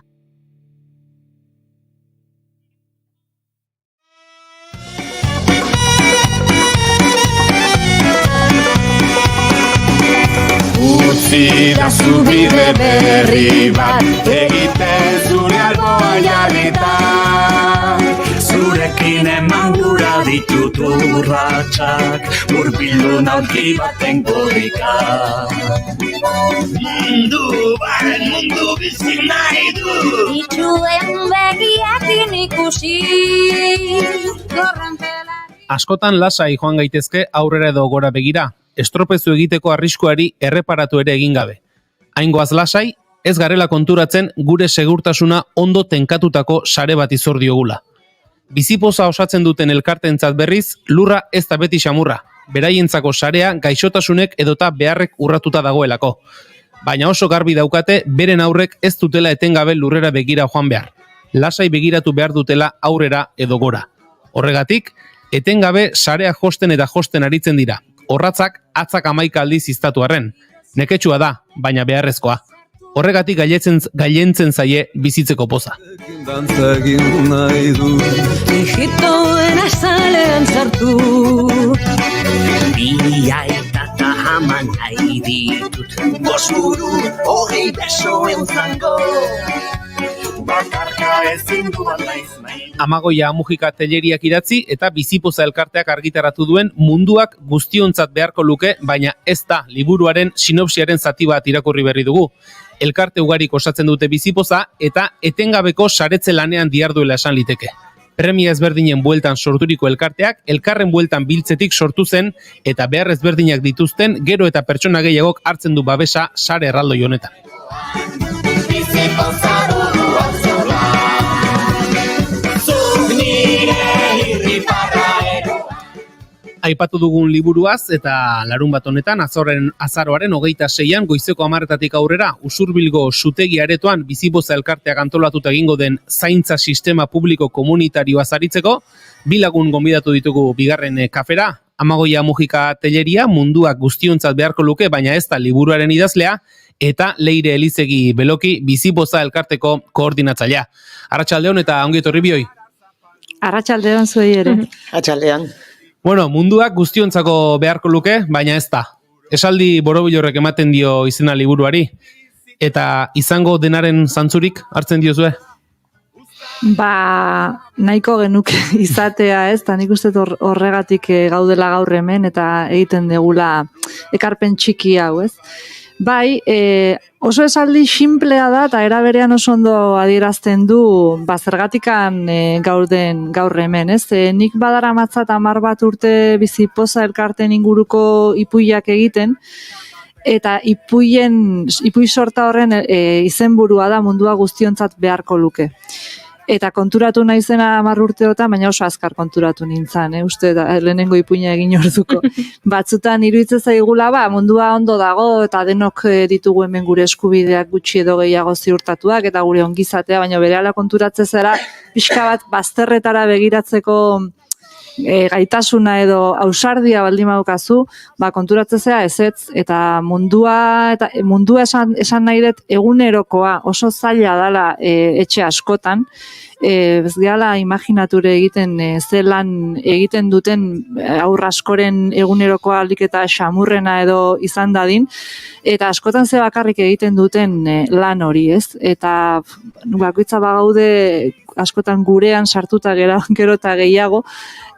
Utzi da zubide berri bat, egiten zure alboa jarritan. Zurekin eman gura ditut urratxak, murbildu nautki baten korrika. Mundu bizi nahi du. Itxuen begiakin ikusi. Askotan lasai joan gaitezke aurrera edo gora begira, estropezu egiteko arriskuari erreparatu ere egin gabe. Haingoaz lasai, ez garela konturatzen gure segurtasuna ondo tenkatutako sare bat izor diogula. Bizipoza osatzen duten elkartentzat berriz, lurra ez da beti xamurra, beraientzako sarea gaixotasunek edota beharrek urratuta dagoelako. Baina oso garbi daukate, beren aurrek ez dutela etengabe lurrera begira joan behar. Lasai begiratu behar dutela aurrera edo gora. Horregatik, etengabe sarea josten eta josten aritzen dira. Horratzak atzak 11 aldiz iztatu arren. Neketsua da, baina beharrezkoa. Horregatik gailentzen zaie bizitzeko poza. Dantza egin nahi du. Ijitoen azalean sartu. Bia eta haman nahi ditut. Bosburu, 20 beso euntzango. Bakarka ezin duan naiz nahi. Amagoia Amujika Telleriak idatzi eta Bizipoza elkarteak argitaratu duen munduak guztiontzat beharko luke, baina ez da liburuaren sinopsiaren zati bat irakurri berri dugu. Elkarte ugarik osatzen dute Bizipoza eta etengabeko saretze lanean diarduela esan liteke. Premia ezberdinen bueltan sorturiko elkarteak, elkarren bueltan biltzetik sortu zen eta behar ezberdinak dituzten gero eta pertsona gehiagok hartzen du babesa sare erraldoi honetan. Aipatu dugun liburuaz eta larun bat honetan azaroaren 26an goizeko 10:00 aurrera Usurbilgo Sutegi Aretoan Bizipoza elkarteak antolatuta egingo den zaintza sistema publiko komunitarioa zaritzeko, bi lagun gonbidatu ditugu bigarren kafera. Amagoia Amujika Telleria munduak guztiontzat beharko luke, baina ez da liburuaren idazlea, eta Leire Elizegi Beloki Bizipoza elkarteko koordinatzailea. Arratsaldeon eta ongi etorri bioi. Arratsaldeon zuei ere. Arratsaldean. Bueno, munduak guztiontzako beharko luke, baina ez da. Esaldi borobilorrek ematen dio izena liburuari, eta izango denaren zantzurik hartzen diozue? Nahiko genuke izatea, ez? Ta nik uste horregatik gaudela gaur hemen eta egiten degula ekarpen txiki hau, ez? Bai, oso esaldi sinplea da eta era berean oso ondo adierazten du zergatikan gaur hemen, ez? Nik badaramatzat 10 bat urte Bizipoza elkarten inguruko ipuiak egiten, eta ipui sorta horren izenburua da mundua guztiontzat beharko luke. Eta konturatu naizena 10 urteotan, baina oso azkar konturatu nintzen, uste lehenengo ipuina egin orduko. Batzutan iruditzen zaigula, mundua ondo dago eta denok ditugu hemen gure eskubideak gutxi edo gehiago ziurtatuak eta gure ongizatea, baina berehala konturatzen zara pixka bat bazterretara begiratzeko gaitasuna edo ausardia baldin badukazu, konturatzen zera ezetz, eta mundua esan nahi dut egunerokoa oso zaila dela etxe askotan, ez gehala imaginature egiten zelan egiten duten aurra askoren egunerokoa alik eta xamurrena edo izan dadin, eta askotan ze bakarrik egiten duten lan hori, ez? Eta bakoitza bagaude askotan gurean sartuta gero eta gehiago,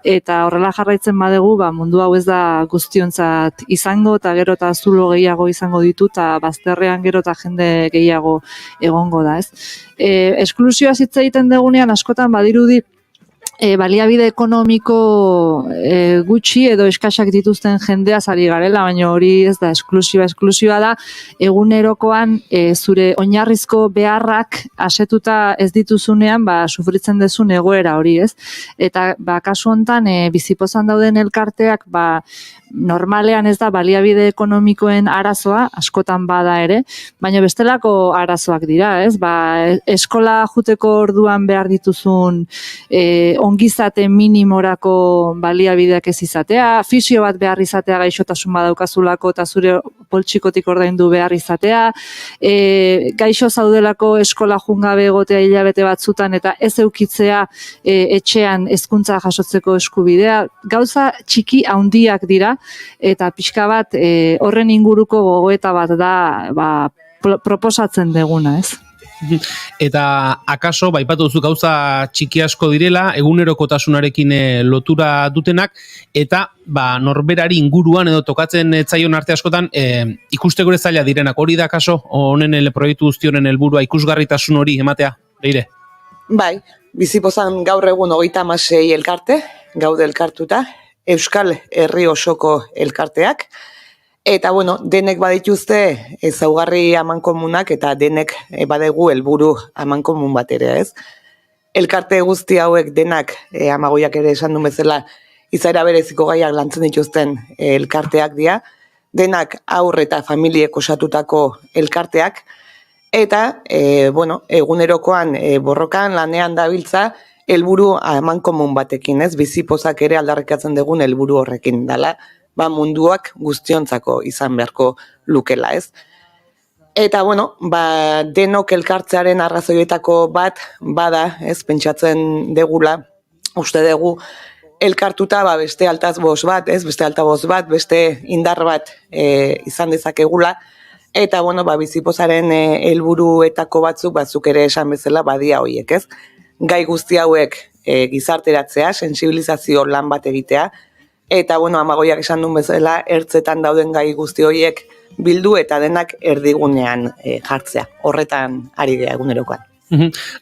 eta horrela jarraitzen badegu, mundu hau ez da guztiontzat izango, eta gero eta zulo gehiago izango ditu, eta bazterrean gero eta jende gehiago egongo da, ez? Esklusioa hitz egiten degunean askotan badirudi baliabide ekonomiko gutxi edo eskasak dituzten jendeaz ari garela, baina hori ez da esklusioa da egunerokoan zure oinarrizko beharrak asetuta ez dituzunean sufritzen dezun egoera hori, ez? Eta kasu hontan Bizipozan dauden elkarteak normalean ez da baliabide ekonomikoen arazoa, askotan bada ere, baina bestelako arazoak dira, ez? Eskola juteko orduan behar dituzun ongizate minimorako baliabideak ez izatea, fisio bat behar izatea gaixotasun badaukazulako eta zure poltsikotik ordaindu behar izatea, gaixo zaudelako eskola jungabe egotea hilabete batzutan eta ez eukitzea etxean hezkuntza jasotzeko eskubidea, gauza txiki handiak dira, eta pixka bat horren inguruko gogoeta bat da proposatzen deguna, ez? Eta akaso, baipatu duzu gauza txiki asko direla, egunerokotasunarekin lotura dutenak, eta norberari inguruan edo tokatzen zaion arte askotan ikuste gure zaila direnak. Hori da akaso, honen proiektu guzti honen helburua ikusgarritasun hori ematea, Leire? Bai, Bizipozan gaur egun 36 elkarte, gaude elkartuta, Euskal Herri osoko elkarteak, eta denek badituzte ezaugarri amankomunak eta denek badegu helburu amankomun bat ere, ez? Elkarte guzti hauek denak, Amagoiak ere esan duen bezala, izaera bereziko gaiak lantzen dituzten elkarteak dira, denak haur eta familiek osatutako elkarteak, eta, egunerokoan borrokan lanean dabiltza, helburu amankomun batekin, ez? Bizipozak ere aldarrikatzen dugun helburu horrekin dela, munduak guztiontzako izan beharko lukela, ez? Eta, denok elkartzearen arrazoietako bat bada, ez? Pentsatzen degula, uste dugu, elkartuta beste altavoz bat, ez? Beste altavoz bat, beste indar bat izan dezakegula, eta, Bizipozaren helburuetako batzuk ere esan bezala badia horiek, ez? Gai guzti hauek gizarteratzea, sensibilizazio lan bat egitea, eta, Amagoiak esan duen bezala, ertzetan dauden gai guzti horiek bildu eta denak erdigunean jartzea. Horretan ari gea egunerokoan.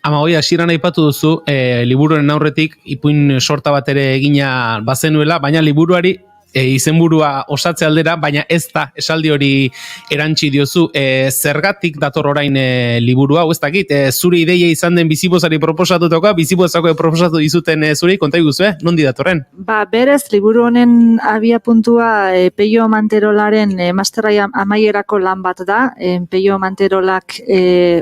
Amagoia, hasieran aipatu duzu, liburuaren aurretik ipuin sorta bat ere egina bazenuela, baina liburuari izenburua osatze aldera, baina ez da esaldi hori erantzi diozu. Zergatik dator orain liburu hau, ez dakit, zure ideia izan den Bizipozari proposatutoka, Bizipozako proposatu dizuten zuri, konta iguzu, nondi datorren? Berez, liburu honen abia puntua Peio Manterolaren masterrai amaierako lan bat da. Peio Manterolak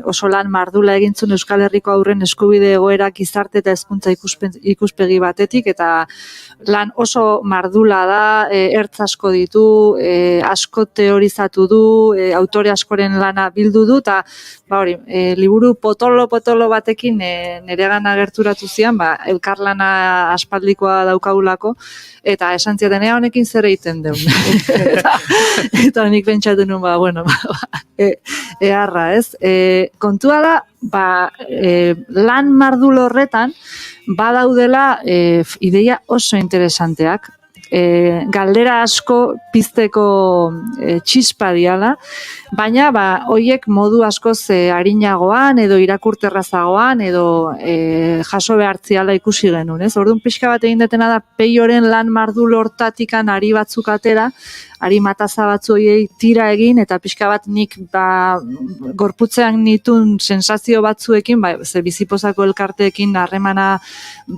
oso lan mardula egintzun Euskal Herriko aurren eskubide egoerak gizarte eta hezkuntza ikuspegi batetik, eta lan oso mardula da, ertz asko ditu, asko teorizatu du, autore askoren lana bildu du, eta liburu potolo batekin neregana gerturatu zian, elkarlana aspaldikoa daukagulako, eta esan ziaten, honekin zer egiten deun. Eta nik pentsatu nuen, eharra, ez? Kontua da, lan mardul horretan, badaudela ideia oso interesanteak, galdera asko pizteko txispa diala, baina hoiek modu askoz arinagoan edo irakurterrazagoan edo jaso behartziala ikusi genuen, ez? Orduan pixka bat egin detena da Peioren lan mardul hortatikan ari batzuk atera, ari mataza batzu horiei tira egin, eta pixka bat nik gorputzean nitun sensazio batzuekin, ze bizipozako elkarteekin harremana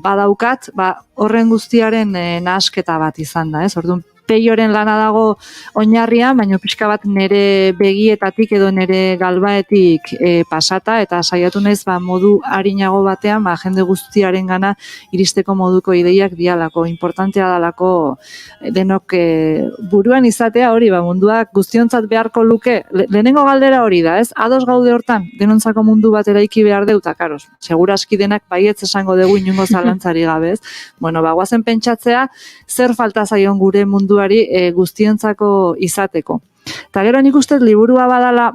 badaukat, horren guztiaren nahasketa bat izan da, ez? Orduan Peioren lana dago oinarrian, baina pixka bat nire begietatik edo nire galbaetik pasata, eta saiatu naiz modu arinago batean, jende guztiaren gana iristeko moduko ideiak dialako, importantea dalako denok buruan izatea hori, munduak guztiontzat beharko luke, lehenengo galdera hori da, ez? Ados gaude hortan, denontzako mundu bat eraiki behar deuta, karos, seguraski denak baietz esango dugu inungo zalantzari gabe, ez? Guazen pentsatzea, zer falta zaion gure mundu guztiontzako izateko. Eta gero nik uste liburua badala,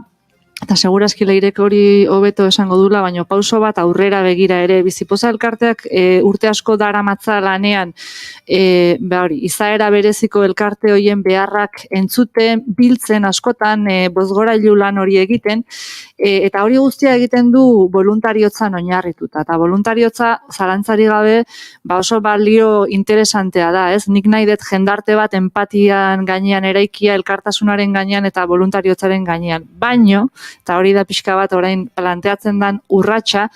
eta segurazki Leirek hori hobeto esango dula, baina pauso bat aurrera begira ere, Bizipoza elkarteak urte asko daramatza lanean, izaera bereziko elkarte hoien beharrak entzuten, biltzen askotan, bozgorailu lan hori egiten, eta hori guztia egiten du voluntariotza oinarrituta. Eta voluntariotza zalantzari gabe oso balio interesantea da, ez? Nik nahi dut jendarte bat empatian gainean eraikia, elkartasunaren gainean eta voluntariotzaren gainean. Baino, eta hori da pixka bat orain planteatzen den urratsa,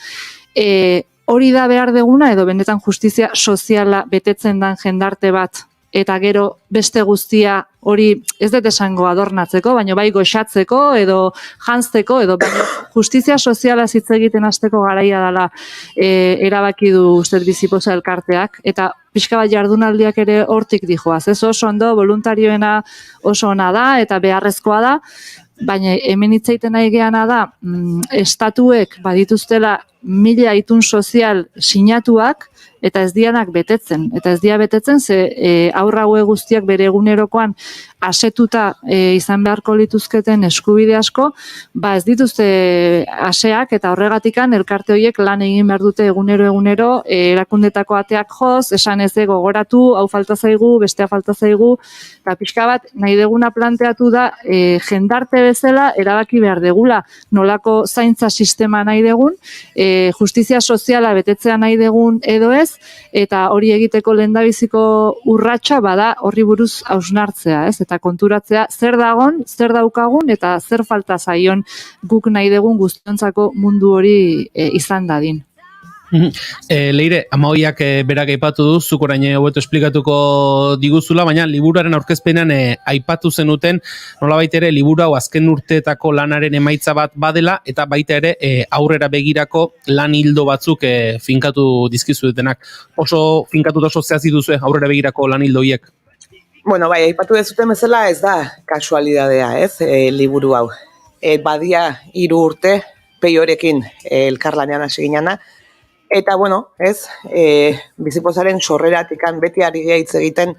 hori da behar deguna edo benetan justizia soziala betetzen den jendarte bat, eta gero beste guztia hori ez dut esango adornatzeko, baina bai goxatzeko edo janzteko, edo justizia soziala hitz egiten hasteko garaia dela erabaki du uste Bizipoza elkarteak, eta pixka bat jardunaldiak ere hortik dijoaz, ez oso ondo, voluntarioena oso ona da eta beharrezkoa da, baina hemen hitzaiten nahi geana da, estatuek badituztela 1000 itun sozial sinatuak, eta ez dianak betetzen. Eta ez dia betetzen, ze aurra haue guztiak bere egunerokoan asetuta izan beharko lituzketen eskubide asko, ez dituzte aseak, eta horregatikan elkarte horiek lan egin behar dute egunero, erakundetako ateak joz, esan ez gogoratu, hau falta zaigu, bestea falta zaigu, eta pixka bat nahi deguna planteatu da, jendarte bezala erabaki behar degula, nolako zaintza sistema nahi degun, justizia soziala betetzea nahi degun edo ez, eta hori egiteko lehendabiziko urratsa bada horri buruz hausnartzea, ez? Eta konturatzea zer dagon, zer daukagun eta zer falta zaion guk nahi degun guztiontzako mundu hori izan dadin. Leire, Amaoiak berak aipatu du, zuk orain hobeto esplikatuko diguzula, baina liburuaren aurkezpenean aipatu zenuten, nolabait ere liburu hau azken urteetako lanaren emaitza bat badela, eta baita ere aurrera begirako lan hildo batzuk finkatu dizkizuetenak. Oso finkatuta oso zehazit duzu aurrera begirako lan hildo hiek? Bueno, bai, aipatu dezuten bezala ez da kasualidadea, ez, liburu hau. Badia 3 urte Peiorekin elkarlanean hasi ginana, eta, bueno, ez, Bizipozaren sorreratikan beti ari hitz egiten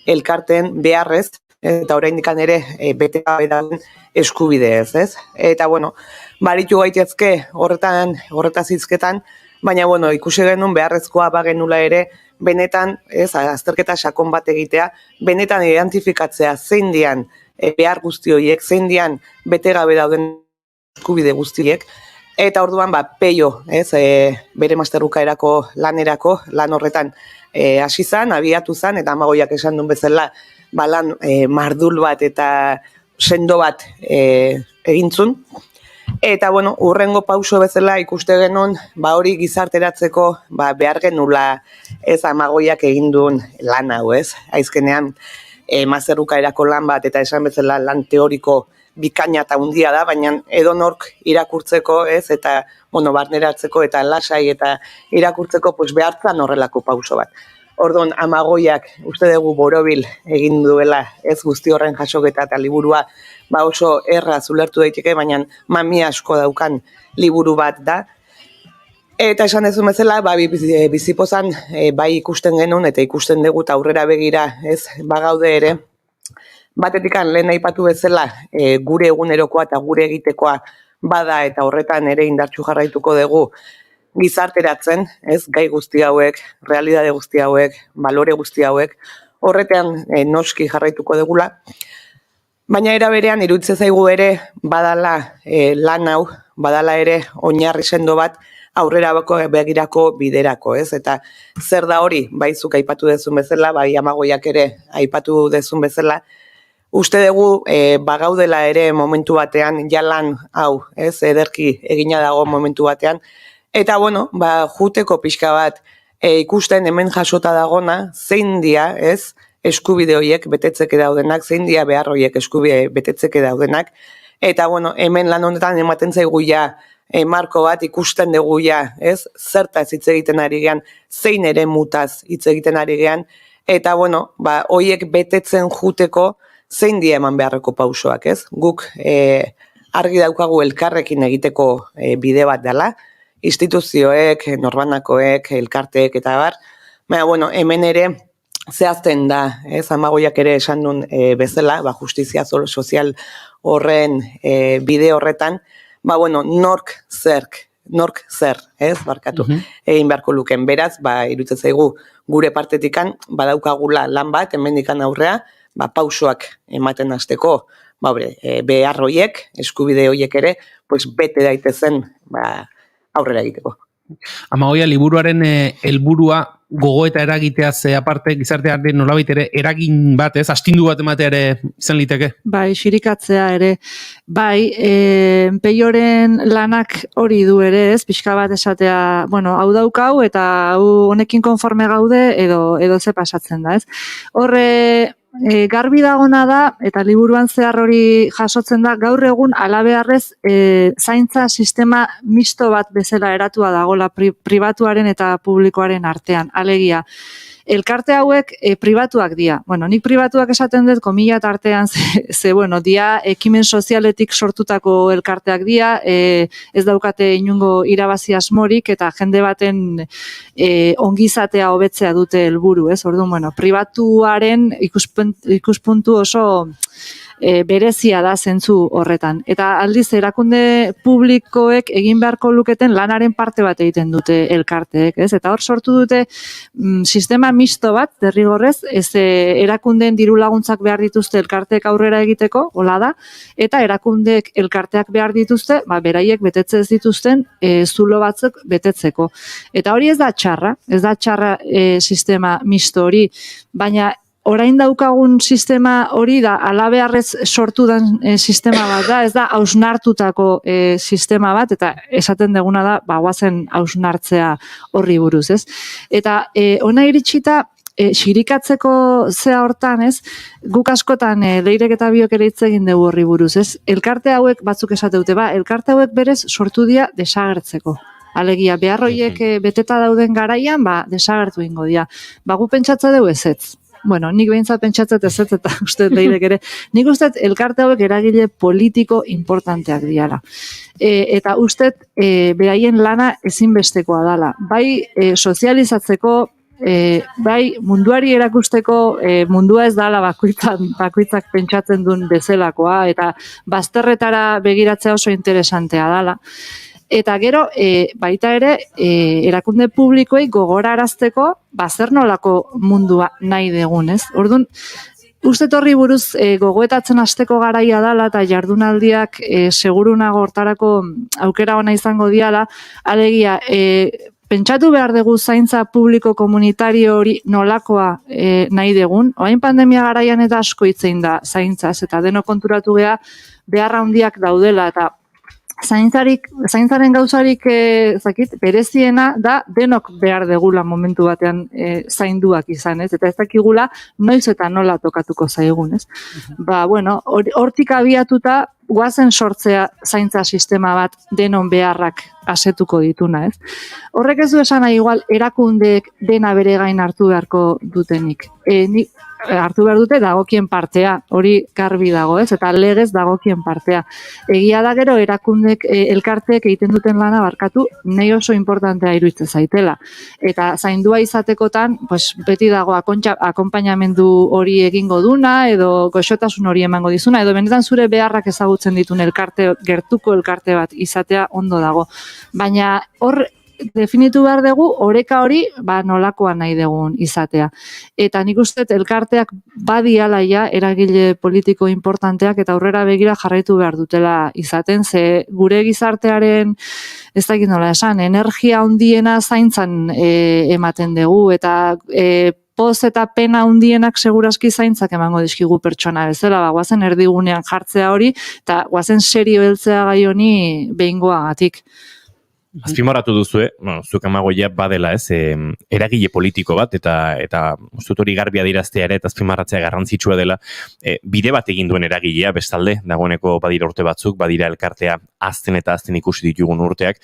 elkarteen beharrez, eta oraindikan ere bete gabe dauden eskubideez, ez? Eta, bueno, baritu gaitezke horretaz hizketan, baina, bueno, ikusi genuen beharrezkoa bagenula ere, benetan, ez, azterketa sakon bat egitea, benetan identifikatzea zein dian behar guzti horiek, zein dian bete gabe dauden eskubide guztiek, eta orduan, Peio, ez, bere masterbukaerako lanerako, lan horretan hasi zan, abiatu zan, eta Amagoiak esan duen bezala, lan mardul bat eta sendo bat egintzun. Eta, bueno, urrengo pauso bezala ikuste genuen, hori gizarteratzeko behar genula ez Amagoiak egin duen lan hau, ez? Aizkenean, masterbukaerako lan bat, eta esan bezala lan teoriko bikaina eta hundia da, baina edonork irakurtzeko, ez, eta, bueno, barneratzeko eta lasai eta irakurtzeko behartzan horrelako pauso bat. Orduan, Amagoiak uste dugu borobil egin duela ez guzti horren jasoketa eta liburua oso erraz ulertu daiteke, baina mami asko daukan liburu bat da. Eta esan dezu bezala, bizipozan bai ikusten genuen eta ikusten dugu eta aurrera begira ez bagaude ere, batetik lehen aipatu bezala gure egunerokoa eta gure egitekoa bada eta horretan ere indartsu jarraituko dugu gizarteratzen, ez gai guzti hauek, realidade guzti hauek, balore guzti hauek, horretan noski jarraituko dugula. Baina era berean iruditzen zaigu ere badala lan hau, badala ere oinarri sendo bat aurrera begirako biderako, ez? Eta zer da hori, baizuk aipatu dezun bezala, bai Amagoiak ere aipatu dezun bezala, uste dugu bagaudela ere momentu batean, jalan hau, ez? Ederki egina dago momentu batean, eta bueno, juteko pixka bat ikusten hemen jasota dagona, zein dia, ez? Eskubide horiek betetzeke daudenak, zein dia behar horiek eskubide betetzeke daudenak, eta bueno, hemen lan honetan ematen zaigu ja, marko bat ikusten dugu ja, ez? Zertaz hitz egiten ari gean, zein ere mutaz hitz egiten ari gean, eta bueno, horiek betetzen juteko zein dia eman beharreko pausoak, ez? Guk argi daukagu elkarrekin egiteko bide bat dela, instituzioek, norbanakoek, elkarteek eta bar, baina bueno, hemen ere zehazten da, ez? Amagoiak ere esan duen bezala, justizia sozial horren bide horretan, bueno, nork zer, ez? Barkatu, egin beharko luken. Beraz, iruditzen zaigu gure partetikan, badaukagula lan bat, hemendikan aurrea, pausoak ematen hasteko, behar horiek, eskubide horiek ere, bete daitezen aurrera egiteko. Amagoia, liburuaren helburua gogoeta eragiteaz aparte gizartearen nolabait ere eragin bat, ez? Astindu bat ematea ere izan liteke? Bai, xirikatzea ere. Bai, Peioren lanak hori du ere, ez? Pixka bat esatea, bueno, hau daukau eta hau honekin konforme gaude edo ze pasatzen da, ez? Horre garbi dagona da, eta liburuan zehar hori jasotzen da, gaur egun alabeharrez zaintza sistema misto bat bezala eratua dagola pribatuaren eta publikoaren artean. Alegia, elkarte hauek pribatuak dira. Bueno, nik pribatuak esaten dut, komila eta artean, bueno, dia ekimen sozialetik sortutako elkarteak dira, ez daukate inungo irabazi asmorik, eta jende baten ongizatea hobetzea dute helburu, ez? Orduan, bueno, pribatuaren ikuspuntu oso berezia da zentzu horretan. Eta aldiz, erakunde publikoek egin beharko luketen lanaren parte bat egiten dute elkarteek, ez? Eta hor sortu dute sistema misto bat, derrigorrez, erakundeen diru laguntzak behar dituzte elkarteek aurrera egiteko, hola da, eta erakundeek elkarteak behar dituzte, beraiek betetze ez dituzten zulo batzuk betetzeko. Eta hori ez da txarra sistema misto hori, baina orain daukagun sistema hori da alabeharrez sortu den sistema bat da, ez da hausnartutako sistema bat, eta esaten deguna da, guazen hausnartzea horri buruz, ez? Eta ona iritsita, xirikatzeko zea hortan, ez? Guk askotan Leirek eta biok ere hitz egin dugu horri buruz, ez? Elkarte hauek batzuk esateute, elkarte hauek berez sortu dira desagertzeko. Alegia, behar horiek beteta dauden garaian, desagertu ingo dira. Gu pentsatza dugu ezetz. Bueno, nik behintzat pentsatzet ez eta uste Leirek ere. Nik uste elkarte hauek eragile politiko importanteak diala. Eta uste beraien lana ezinbestekoa dala. Bai sozializatzeko, bai munduari erakusteko mundua ez dala bakoitzak pentsatzen duen bezalakoa, eta bazterretara begiratzea oso interesantea dala. Eta gero, baita ere, erakunde publikoei gogorarazteko, zer nolako mundua nahi degun, ez? Orduan, uste horri buruz gogoetatzen hasteko garaia dala eta jardunaldiak segurunago hortarako aukera ona izango diala, alegia, pentsatu behar dugu zaintza publiko komunitario hori nolakoa nahi degun. Orain pandemia garaian eta asko hitzein da zaintzaz, eta deno konturatu gea beharra handiak daudela, eta zaintzaren gauzarik bereziena da denok behar degula momentu batean zainduak izan, ez? Eta ez dakigula noiz eta nola tokatuko zaigun, ez? Hortik abiatuta guazen sortzea zaintza sistema bat denon beharrak asetuko dituna, ez? Horrek ez du esan nahi igual erakundeek dena bere gain hartu beharko dutenik. Hartu behar dute dagokien partea, hori garbi dago, ez? Eta legez dagokien partea. Egia da gero erakundek elkarteek egiten duten lana barkatu, nahi oso importantea iruditzen zaitela. Eta zaindua izatekotan, beti dago akonpainamendu hori egingo duna, edo goxotasun hori emango dizuna, edo benetan zure beharrak ezagutzen ditun gertuko elkarte bat izatea ondo dago. Baina hor definitu behar dugu, oreka hori nolakoa nahi dugun izatea. Eta nik uste elkarteak badialaia eragile politiko importanteak eta aurrera begira jarraitu behar dutela izaten, ze gure gizartearen, ez dakit nola esan, energia handiena zaintzan ematen dugu, eta poz eta pena handienak segurazki zaintzak emango dizkigu pertsona bezala, guazen erdigunean jartzea hori, eta guazen serio heltzea gai honi behingoagatik. Azpimarratu duzu, zuk amagoia badela, ez, eragile politiko bat, eta ustut hori garbi adieraztea ere, eta azpimarratzea garrantzitsua dela, bide bat egin duen eragilea, bestalde, dagoeneko badira urte batzuk, badira elkartea azten eta azten ikusi ditugun urteak,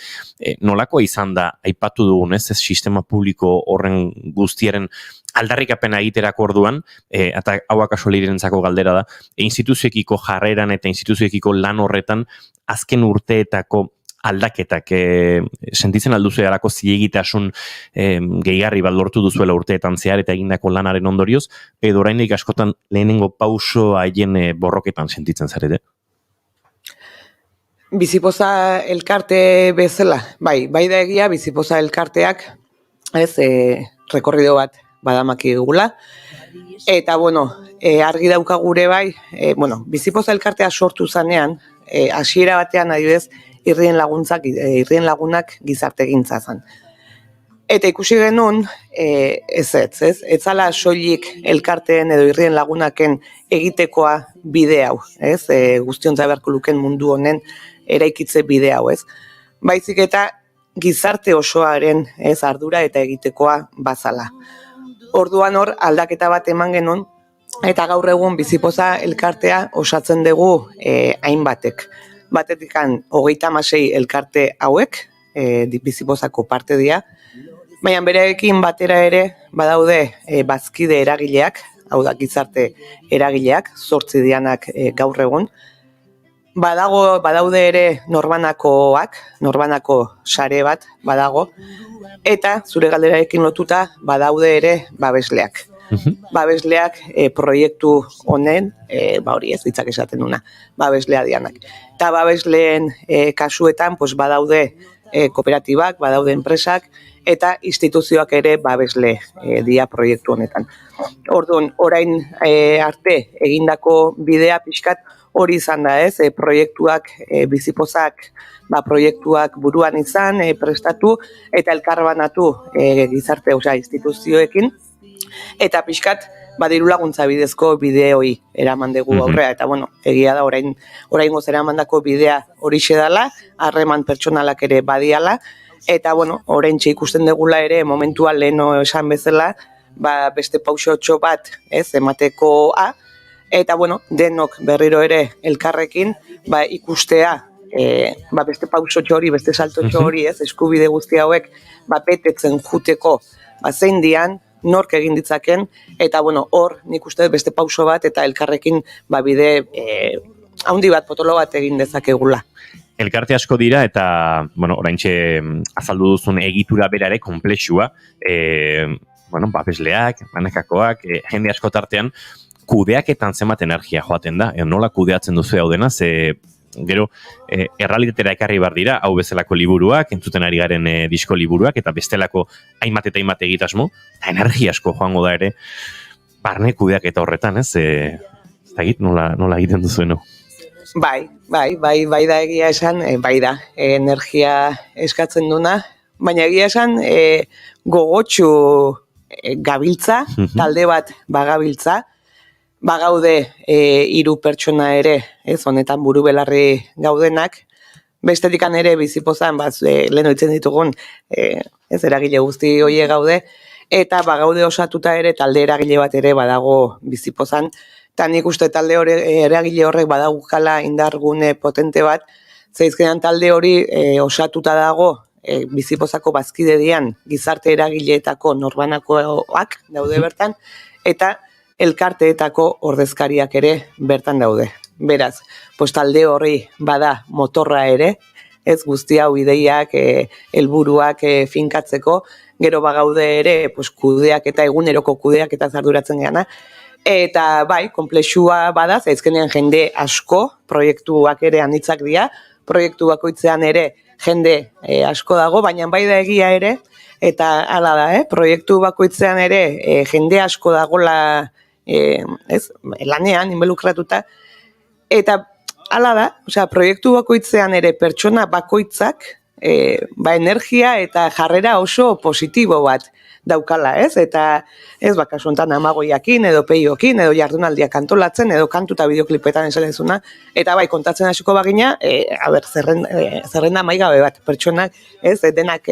nolakoa izan da, aipatu dugun, ez sistema publiko horren guztiaren aldarrikapena egiterako orduan, eta hau akaso lirentzako galdera da, instituzioekiko jarreran eta instituzioekiko lan horretan, azken urteetako aldaketak sentitzen alduzu erako zilegitasun gehigarri bat lortu duzuela urteetan zehar eta egindako lanaren ondorioz, edo oraindik askotan lehenengo pauso haien borroketan sentitzen zarete? Bizipoza elkarte bezala, bai da egia bizipoza elkarteak, rekorrido bat badamaki dugula, eta argi dauka gure bai, bizipoza elkartea sortu zanean, hasiera batean adibidez, irrien lagunak gizarte gintza zan. Eta ikusi genuen, ez zala soilik elkarteen edo irrien lagunaken egitekoa bide hau, guztiontza beharko luken mundu honen eraikitze bide hau, baizik eta gizarte osoaren ardura eta egitekoa bazala. Orduan hor aldaketa bat eman genuen, eta gaur egun bizipoza elkartea osatzen dugu hainbatek. Batetikan 36 elkarte hauek, bizipozako parte dira, baina bereekin batera ere badaude bazkide eragileak, hau da gizarte eragileak, 8 dianak gaur egun. Badaude ere norbanako sare bat badago, eta zure galderarekin lotuta badaude ere babesleak. Babesleak proiektu honen, hori ez ditzak esaten duna, babeslea dianak. Eta babesleen kasuetan badaude kooperatibak, badaude enpresak, eta instituzioak ere babesle dia proiektu honetan. Orduan, orain arte egindako bidea pixkat hori izan da, proiektuak bizipozak, proiektuak buruan izan, prestatu, eta elkarbanatu gizarte, instituzioekin, eta pixkat, diru laguntza bidezko bideoi eraman dugu aurrea, eta egia da orain goz eramandako bidea horixe dela, harreman pertsonalak ere badiala, eta orain ikusten dugula ere momentuan leheno esan bezala, beste pausotxo bat ematekoa, eta denok berriro ere elkarrekin ikustea, beste pausotxo hori, beste saltotxo hori, eskubide guzti hauek betetzen juteko zein dian, nork egin ditzaken, eta hor nik uste beste pauso bat eta elkarrekin bide handi bat, potolo bat egin dezakegula. Elkarte asko dira eta, oraintxe azaldu duzun egitura berare komplexua, babesleak, banakakoak, jende asko tartean, kudeaketan zenbat energia joaten da, nola kudeatzen duzu hau dena, gero, errealitatera ekarri bar dira, hau bezalako liburuak, entzuten ari garen disko liburuak, eta bestelako hainbat eta hainbat egitasmo, eta energia asko joango da ere, barne kudeak eta horretan, nola egiten duzueno? Bai da egia esan, bai da, energia eskatzen duna, baina egia esan, gogotxu gabiltza, talde bat bagabiltza, bagaude 3 pertsona ere, honetan buru belarri gaudenak, Bestetikan ere bizipozan, lehen oitzen ditugun, ez eragile guzti hoie gaude, eta gaude osatuta ere talde eragile bat ere badago bizipozan, eta nik uste talde eragile horrek badagukala indargune potente bat, zeizkenean talde hori osatuta dago, bizipozako bazkide dian gizarte eragileetako norbanakoak daude bertan, eta elkarteetako ordezkariak ere bertan daude. Beraz, talde horri bada motorra ere, ez guzti hau ideiak, helburuak finkatzeko, gero bagaude ere kudeak eta eguneroko kudeak eta zarduratzen geana, eta bai, komplexua bada, zaizkenean jende asko, proiektuak ere anitzak dira, proiektu bakoitzean ere jende asko dago, baina bai da egia ere, eta hala da, proiektu bakoitzean ere jende asko dagola lanean, involukratuta, eta hala da, proiektu bakoitzean ere pertsona bakoitzak energia eta jarrera oso positibo bat daukala, ez? Eta ez kasu honetan amagoiakin, edo peiokin, edo jardunaldiak antolatzen, edo kantu eta bideoklipetan esalezuna, eta bai, kontatzen hasiko bagina, zerrenda maigabe bat, pertsonak, ez, denak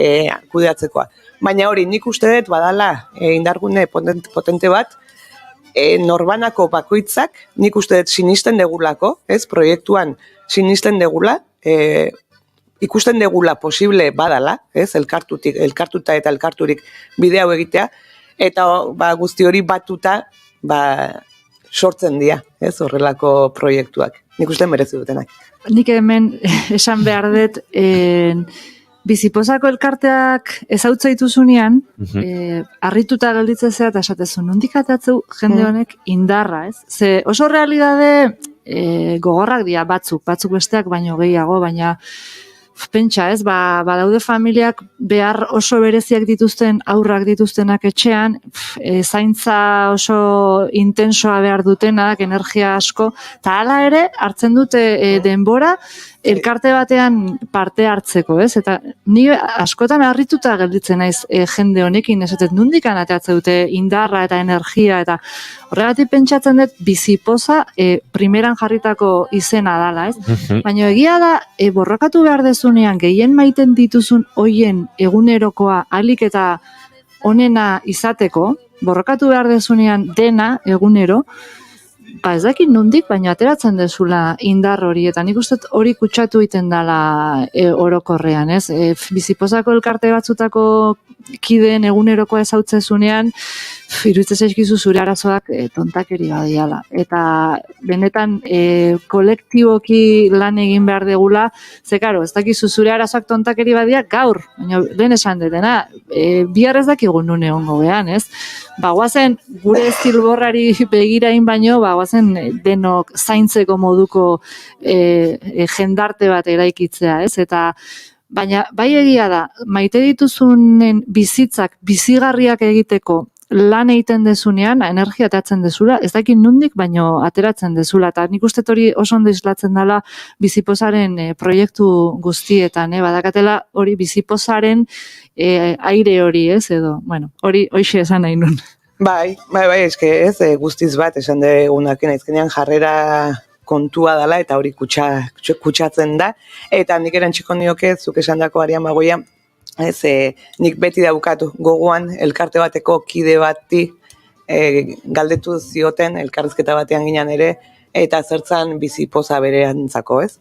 kudeatzekoa. Baina hori, nik uste dut badala indargune potente bat, norbanako bakoitzak, nik uste dut sinisten degulako, ez, proiektuan sinisten degula, ikusten degula posible badala, ez, elkartuta eta elkarturik bide hau egitea, eta guzti hori batuta sortzen dira, ez, horrelako proiektuak. Nik uste merezi dutenak. Nik hemen esan behar dut, bizipozako elkarteak ezautza dituzunean, harrituta gelditzen zera eta esatezu, nondik atatzeu jende honek indarra, ez? Ze oso realidade gogorrak dira batzuk besteak baino gehiago, baina pentsa, ez, badaude familiak behar oso bereziak dituzten, aurrak dituztenak etxean, zaintza oso intensoa behar dutenak, energia asko, eta hala ere, hartzen dute denbora, elkarte batean parte hartzeko, ez? Eta ni askotan harrituta gelditzen naiz jende honekin, esatet, nondik anateatze dute indarra eta energia, eta horregatik pentsatzen dut bizipoza primeran jarritako izena dala, ez? Baina egia da, borrokatu behar dezunean, gehien maiten dituzun hoien egunerokoa alik eta onena izateko, borrokatu behar dezunean dena egunero, ez dakit nondik, baina ateratzen dezula indar hori, eta nik uste hori kutsatu egiten dela orokorrean, ez? Bizipozako elkarte batzutako kideen egunerokoa ezautzezunean, iruditzen zaizkizu zure arazoak tontakeri badiala. Eta benetan kolektiboki lan egin behar degula, ze karo, ez dakizu zure arazoak tontakeri badia gaur, baina lehen esan detena, bihar ez dakigu nun egongo gehan, ez? Guazen gure zilborrari begirain baino, guazen denok zaintzeko moduko jendarte bat eraikitzea, ez? Eta baina bai egia da, maite dituzunen bizitzak, bizigarriak egiteko lan egiten dezunean, energia ateratzen dezula, ez dakit nondik, baino ateratzen dezula, eta nik uste hori oso ondo islatzen dela bizipozaren proiektu guztietan, badakatela hori bizipozaren aire hori, ez, edo, bueno, hori hoxe esan nahi nun. Bai, eske ez, guztiz bat, esan degunak naizkenean jarrera kontua dela, eta hori kutsatzen da, eta nik erantziko nioke, zuk esan dako Arian Magoia, ez, nik beti daukatu gogoan elkarte bateko kide bati galdetu zioten elkarrizketa batean ginen ere, eta zertzan bizipoza bere antzako, ez?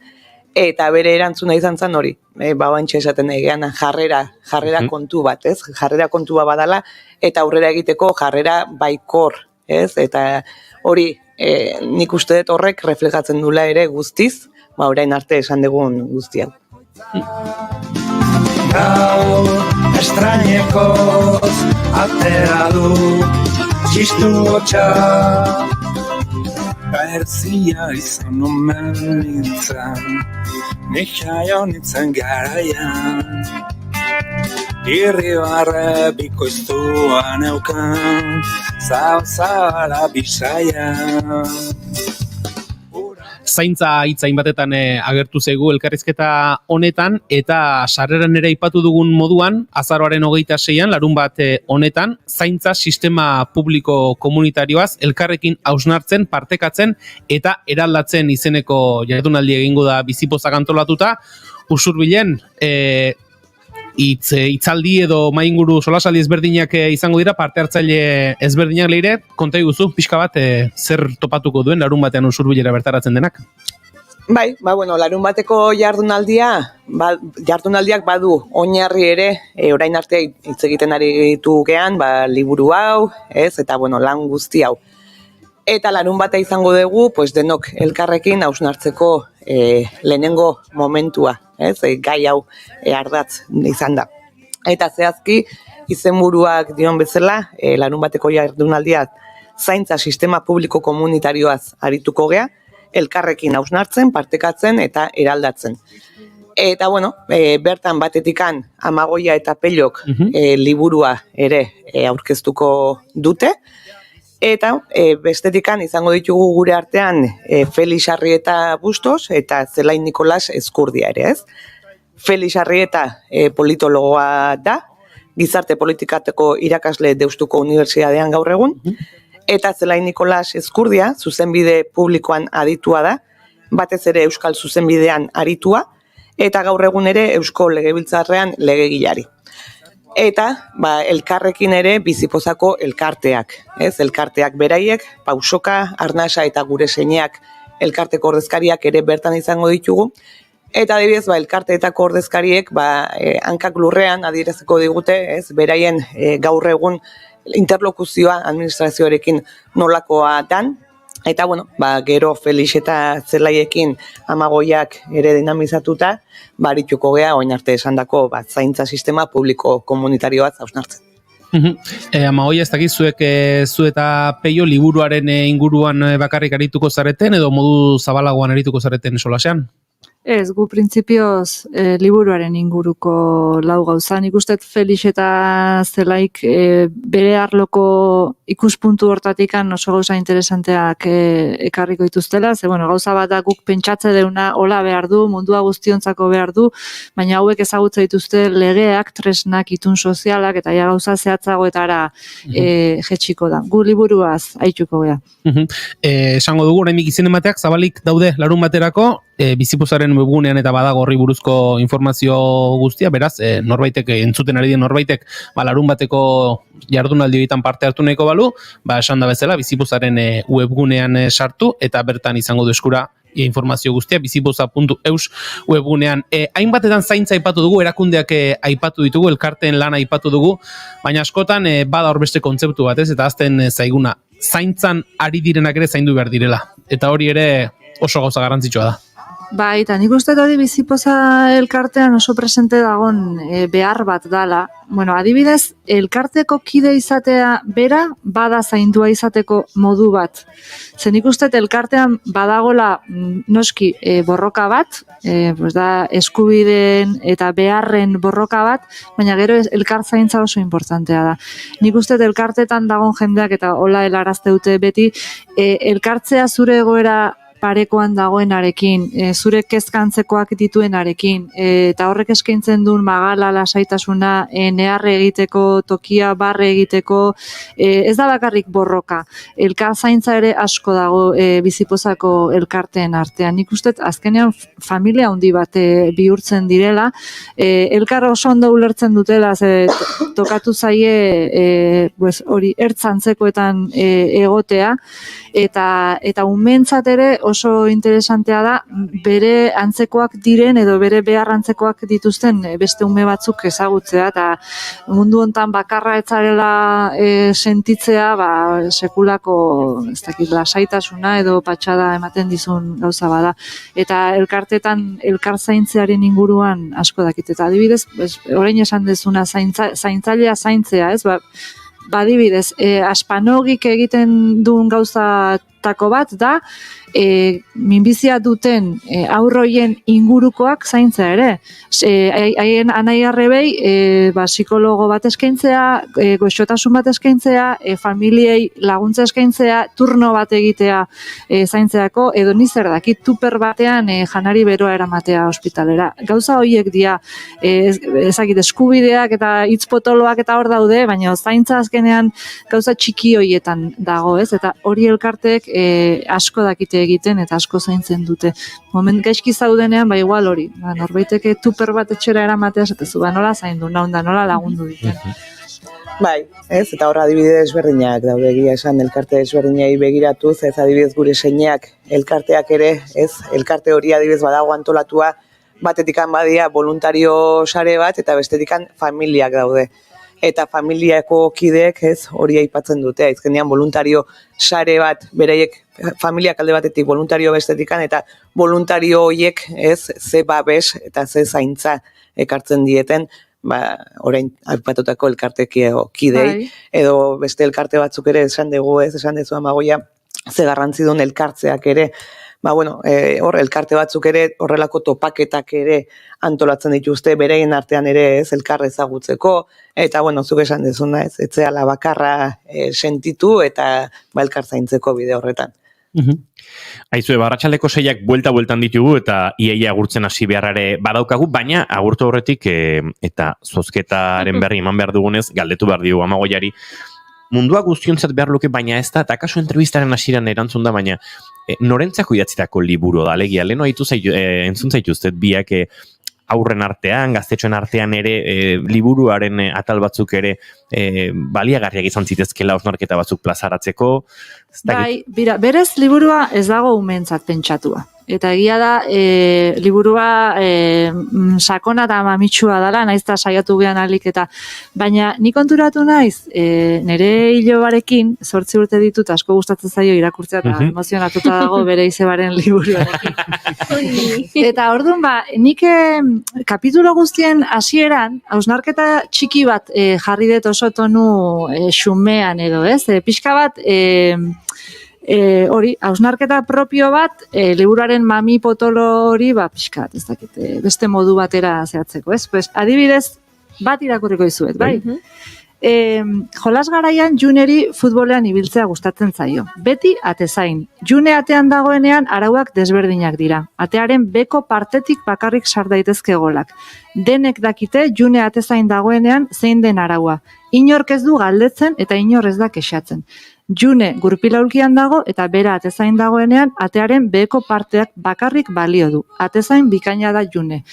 Eta bere erantzuna izan zen hori, bantxe esaten egean jarrera kontu bat, ez? Jarrera kontua badala, eta aurrera egiteko jarrera baikor, ez? Eta hori, nik uste dut horrek reflejatzen dula ere guztiz, orain arte esan dugun guztiak. Gau, estrañekoz, atera du, txistu hotxa. Gaerzia izan omen nintzen, nik jaio nintzen garaian. Irribarre bikoiztuan euken, zabala bisaian. Zaintza hitzain batetan agertu zaigu elkarrizketa honetan, eta sarreran ere aipatu dugun moduan, azaroaren 26an, larun bat honetan, zaintza sistema publiko komunitarioaz elkarrekin hausnartzen, partekatzen eta eraldatzen izeneko jardunaldi egingo da bizipozak antolatuta. Usurbilen, hitzaldi edo mainguru solasaldi ezberdinak izango dira, parte hartzaile ezberdinak leire, konta iguzu, pixka bat, zer topatuko duen larun batean Usurbilera bertaratzen denak? Bai, bueno, larun bateko jardunaldiak badu oinarri ere, orain arte hitz egiten ari ditugean, liburu hau, eta bueno, lan guzti hau. Eta larun bata izango dugu, pues denok elkarrekin hausnartzeko lehenengo momentua, gai hau ardatz izan da. Eta zehazki, izenburuak dion bezala, larun bateko jardunaldiak zaintza sistema publiko komunitarioaz arituko gea, elkarrekin hausnartzen, partekatzen eta eraldatzen. Eta bueno, bertan batetikan Amagoia eta Pellok liburua ere aurkeztuko dute, eta bestetikan izango ditugu gure artean Felix Arrieta Bustos eta Zelain Nikolas Ezkurdia ere, ez? Felix Arrieta politologoa da, gizarte politikateko irakasle Deustuko Unibertsitatean gaur egun, eta Zelain Nikolas Ezkurdia, zuzenbide publikoan aditua da, batez ere Euskal Zuzenbidean aritua, eta gaur egun ere Eusko Legebiltzarrean legegilari. Eta elkarrekin ere bizipozako elkarteak, elkarteak beraiek, Pausoka, Arnasa eta gure seineak elkarteko ordezkariak ere bertan izango ditugu, eta adibidez elkarteetako ordezkariek hankak lurrean adieraziko digute, beraien gaur egun interlokuzioa administrazioarekin nolakoa dan, eta bueno, gero Felix eta Zelaiekin Amagoiak ere dinamizatuta, arituko gea orain arte esandako zaintza sistema publiko komunitarioaz hausnartzen. Amagoia, ez dakit zu eta Peio liburuaren inguruan bakarrik arituko zareten edo modu zabalagoan arituko zareten solasean? Ez, gu printzipioz liburuaren inguruko lau gauza. Nik uste Felix eta Zelaik bere arloko ikuspuntu hortatikan oso gauza interesanteak ekarriko dituztela. Ze, bueno, gauza bat da guk pentsatze deuna hola behar du, mundua guztiontzako behar du, baina hauek ezagutza dituzte legeak, tresnak, itun sozialak, eta ja gauza zehatzagoetara jetxiko da. Gu liburuaz haituko gea. Esango dugu, oraindik izen emateak zabalik daude larun baterako, bizipozaren webgunean eta badago horri buruzko informazio guztia, beraz, norbaitek, entzuten ari den norbaitek, larun bateko jardunaldi horietan parte hartu nahiko balu, esan da bezala, bizipozaren webgunean sartu, eta bertan izango du eskura informazio guztia, bizipoza.eus webgunean. Hainbatetan zaintza aipatu dugu, erakundeak aipatu ditugu, elkarteen lana aipatu dugu, baina askotan bada hor beste kontzeptu bat, eta azten zaiguna, zaintzan ari direnak ere zaindu behar direla, eta hori ere oso gauza garrantzitsua da. Bai, eta nik uste hori bizipoza elkartean oso presente dagon behar bat dala. Bueno, adibidez, elkarteko kide izatea bera, bada zaindua izateko modu bat. Zen nik uste elkartean badagola noski borroka bat, da eskubideen eta beharren borroka bat, baina gero elkar zaintza oso importantea da. Nik uste elkartetan dagon jendeak eta hola helarazte dute beti, elkartzea zure egoera parekoan dagoenarekin, zure kezkantzekoak dituenarekin, eta horrek eskaintzen duen magala, lasaitasuna, neharre egiteko, tokia, barre egiteko, ez da bakarrik borroka. Elkar zaintza ere asko dago bizipozako elkarteen artean. Nik uste, azkenean familia handi bat bihurtzen direla, elkar oso ondo ulertzen dutela, tokatu zaie hori ertzantzekoetan egotea, eta umentzat ere oso interesantea da bere antzekoak diren edo bere behar antzekoak dituzten beste ume batzuk ezagutzea, eta mundu hontan bakarra etzarela sentitzea sekulako ez dakit lasaitasuna edo patxada ematen dizun gauza bada. Eta elkartetan elkarzaintzearen inguruan asko dakit. Eta adibidez, orain esan dezuna zaintzailea zaintzea, ez? Badibidez, aspanogik egiten duen gauzatako bat da, minbizia duten aurroien ingurukoak zaintza ere. Haien anai arrebei psikologo bat eskaintzea, goxotasun bat eskaintzea, familiei laguntza eskaintzea, turno bat egitea zaintzeako, edo nizer dakit tuper batean janari beroa eramatea ospitalera. Gauza horiek dira, ezakit eskubideak eta hitzpotoloak eta hor daude, baina zaintza azkenean gauza txiki horietan dago, ez? Eta hori elkarteek asko dakite egiten eta asko zaintzen dute. Moment gaizki zaudenean, igual hori, norbaiteke tuper bat etxera eramatea, esatezu, nola zaindu, nola lagundu diten. Bai, ez, eta horra adibide ezberdinak daude egia esan, elkarte ezberdinei begiratuz, ez adibidez gure seineak elkarteak ere, ez, elkarte hori adibidez badago antolatua, batetikan badia voluntario sare bat, eta bestetikan familiak daude. Eta familiako kideek, ez, hori aipatzen dute, azkenean voluntario sare bat, bereiek familiak alde batetik voluntario bestetikan, eta voluntario horiek, ez, ze babes eta ze zaintza ekartzen dieten, orain aipatutako elkartekio kidei, edo beste elkarte batzuk ere esan dugu, ez, esan dezu Amagoia, ze garrantzi duen elkartzeak ere, hor elkarte batzuk ere, horrelako topaketak ere antolatzen dituzte, bereien artean ere ez elkar ezagutzeko, eta zuk esan dezuna ez, etzeala bakarra sentitu eta elkar zaintzeko bide horretan. Aizue, barratxaldeko 6ak bueltan ditugu eta iaia agurtzen hasi beharrare badaukagu, baina agurtu horretik eta zozketaren berri eman behar dugunez, galdetu behar dugu Amagoiari, mundua guztiontzat behar luke, baina ez da, eta kaso entrevistaren hasieran erantzun da, baina norentzako idatzitako liburu da, alegia, leheno entzun zaituztet biak aurren artean, gaztetxoen artean ere, liburuaren atal batzuk ere baliagarriak izan zitezkela osnarketa batzuk plazaratzeko. Bai, berez liburua ez dago umeentzat pentsatua. Eta egia da, liburua sakona eta mamitsua dela, naiz eta saiatu gehan alik eta, baina nik konturatu naiz, nire hilobarekin, 8 urte ditut, asko gustatzen zaio irakurtzea eta emozionatuta dago bere izebaren liburuarekin. Eta orduan, nik kapitulo guztien hasieran, hausnarketa txiki bat jarri dut oso tonu xumean edo, ez? Pixka bat, hori, hausnarketa propio bat, liburuaren mami potolo hori, pixkat, ez dakit, beste modu batera zehatzeko, ez? Pues, adibidez, bat irakurriko izuet, bai? Jolas garaian Juneri futbolean ibiltzea gustatzen zaio. Beti atezain. June atean dagoenean arauak desberdinak dira. Atearen beko partetik bakarrik sar daitezke golak. Denek dakite June atezain dagoenean zein den araua. Inork ez du galdetzen eta inor ez da kexatzen. June gurpilaulkian dago eta bera atezain dagoenean atearen beko parteak bakarrik balio du. Atezain bikaina da June.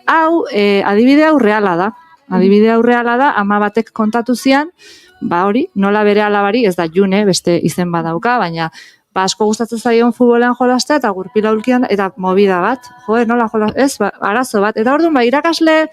Hau, adibide hau reala da. Adibide aurreala da, ama batek kontatu zian, hori, nola bere alabari, ez da June, beste izen badauka, baina asko gustatzen zaion futbolean jolastea eta gurpilaulkian, eta movida bat, nola jolastea, ez, arazo bat, eta orduan, irakasle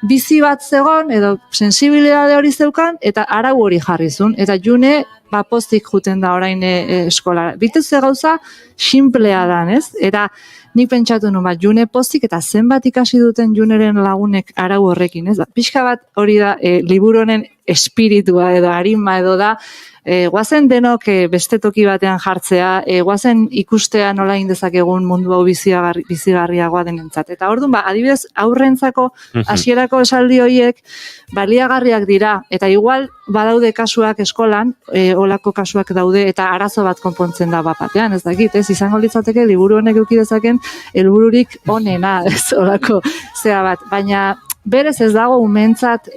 bizi bat zegon, edo sensibilidade hori zeukan, eta arau hori jarrizun, eta June, pozik juten da orain eskolara. Bitez ze gauza, simplea dan, ez? Eta nik pentsatu nuen, June pozik eta zenbat ikasi duten Juneren lagunek arau horrekin, ez? Pixka bat hori da, liburu honen espiritua edo arima edo da, guazen denok beste toki batean jartzea, guazen ikustea nola indezakegun mundu hau bizigarriagoa denentzat. Eta orduan, adibidez, aurrentzako hasierako esaldi horiek baliagarriak dira, eta igual badaude kasuak eskolan, olako kasuak daude, eta arazo bat konpontzen da batean, ez dakit, ez izango litzateke liburu honek eduki dezaken helbururik onena, ez olako zea bat, baina berez ez dago umeentzat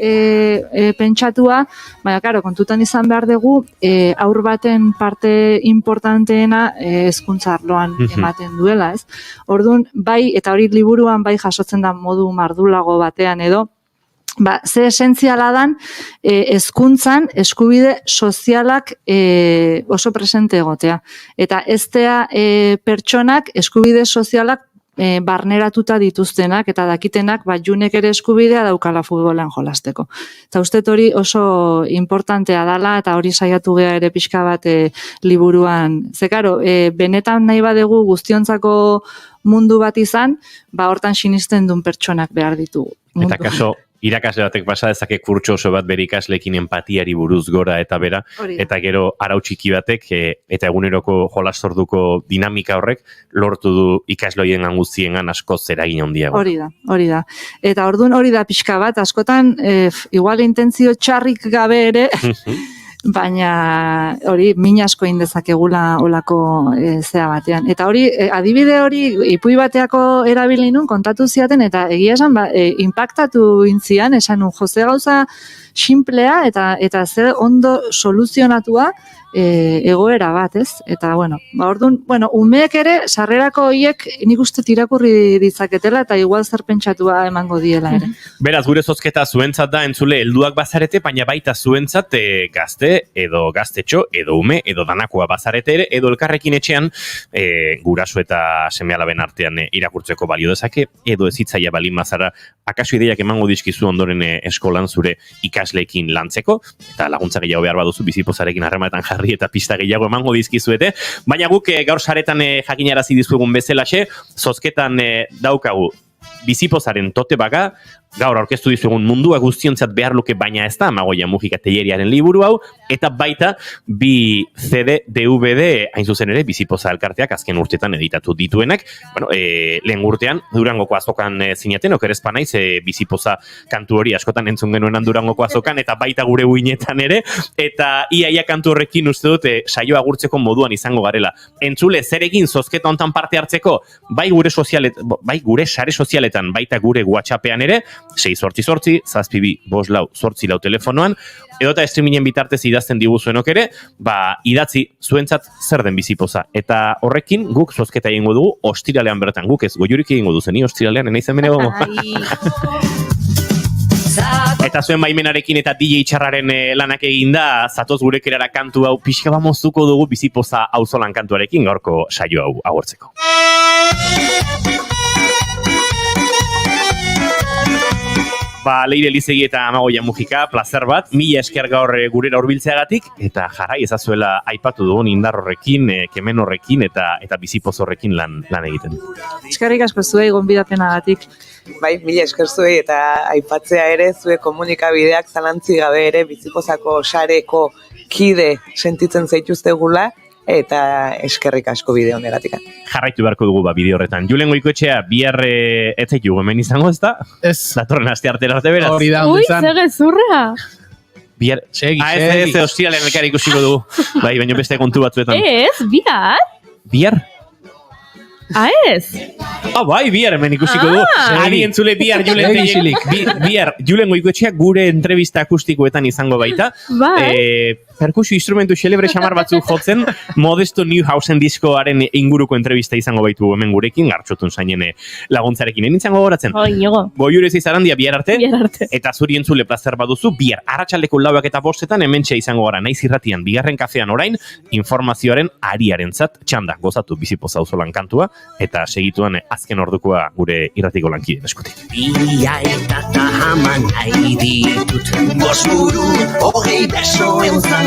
pentsatua, baina, karo, kontutan izan behar dugu, aur baten parte importanteena hezkuntza arloan ematen duela, ez? Orduan, bai, eta hori liburuan bai jasotzen da modu mardulago batean edo, ze esentziala dan, hezkuntzan eskubide sozialak oso presente egotea. Eta eztea pertsonak eskubide sozialak barneratuta dituztenak eta dakitenak Junek ere eskubidea daukala futbolean jolasteko. Eta uste hori oso importantea dala eta hori saiatu gea ere pixka bat liburuan. Ze karo, benetan nahi badegu guztiontzako mundu bat izan, hortan sinisten duen pertsonak behar ditugu. Eta kaso, irakasle batek pasa dezake kurtso oso bat bere ikasleekin empatiari buruz gora eta bera, eta gero arau txiki batek eta eguneroko jolastorduko dinamika horrek lortu du ikasloien guztiengan asko zeragin handiago. Hori da. Eta orduan hori da pixka bat, askotan igual intentzio txarrik gabe ere, baina hori min asko indezakegula olako zea batean. Eta hori, adibide hori ipui bateako erabili nun kontatu ziaten eta egia esan impactatu intzian, esan nun jose gauza simplea eta ze ondo soluzionatua egoera bat, ez? Eta, orduan, umeek ere, sarrerako hoiek nik uste irakurri ditzaketela, eta igual zer pentsatua emango diela ere. Beraz, gure zozketa zuentzat da entzule helduak bazarete, baina baita zuentzat gazte, edo gaztetxo, edo ume, edo danakoa bazarete ere, edo elkarrekin etxean guraso eta seme-alaben artean irakurtzeko balio dezake, edo ez hitzaia balin bazara, akaso ideiak emango dizkizu ondoren eskolan zure ikasleekin lantzeko, eta laguntza gehiago behar baduzu bizipozarekin harremanetan jarri eta pista gehiago emango dizkizuete, baina guk gaur saretan jakinarazi dizuegun bezalaxe, zozketan daukagu bizipozaren tote baga, gaur aurkeztu dizuegun mundua guztiontzat behar luke baina ez da, Amagoia Mujika Telleriaren liburu hau, eta baita bi CD, DVD, hain zuzen ere, bizipoza elkarteak azken urtetan editatu dituenak, lehen urtean, Durangoko azokan zinaten, okerezpa naiz, bizipoza kantu hori askotan entzun genuenan Durangoko azokan, eta baita gure uinetan ere, eta iaia kantu horrekin uste dut saioa agurtzeko moduan izango garela. Entzule, zerekin zozketa hontan parte hartzeko, bai gure sare sozialetan, baita gure WhatsAppean ere, 688-722-444 telefonoan, edota streamingen bitartez idazten diguzuenok ere, idatzi zuentzat zer den bizipoza. Eta horrekin guk zozketa egingo dugu ostiralean bertan. Guk ez goiurik egingo duzen, ni ostiralean enaizen bene gogo. Eta zuen baimenarekin eta DJ Txarraren lanak eginda, zatoz gurekerara kantu hau pixka bamozuko dugu bizipoza auzolan kantuarekin gaurko saio hau agortzeko. Leire Elizegi eta Amagoia Mujika, plazer bat, mila esker gaur gurera hurbiltzeagatik, eta jarrai ezazuela aipatu dugun indar horrekin, kemen horrekin, eta bizipoz horrekin lan egiten. Eskerrik asko zuei gonbidapenagatik. Bai, mila esker zuei eta aipatzea ere, zue komunikabideak zalantzi gabe ere bizipozako sareko kide sentitzen zaituztegula, eta eskerrik asko bideo honeratik. Jarraitu beharko dugu bideo horretan. Julen Goikoetxea, bihar ez zaitu hemen izango ez da? Ez. Datorren aste artera arte beraz. Ui, zege zurra! Bihar, ez, ostiralean elkar ikusiko dugu. Baina beste kontu batzuetan. Ez, bihar? Bihar? Ez? Bai, bihar hemen ikusiko du. Ari entzule bihar Julen Goikoetxea gure entrevista akustikoetan izango baita. Perkusio instrumentu xelebre xamar batzuk jotzen, Modesto Newhausen diskoaren inguruko entrevista izango baitu hemen gurekin, gartxotun zainen laguntzarekin. Nintzango goratzen? Goiurez izarandia bihar arte, eta zuri entzule plazer baduzu, bihar arratsaldeko 4 eta 5 hementxe izango gara, naiz irratian, bigarren kafean orain, informazioaren ariarentzat txanda, gozatu bizipoza auzolan kantua, eta segituan azken ordukoa gure irratiko lankideen eskutik. Bia eta haman nahi ditut, bosburu, 20 beso euntzango.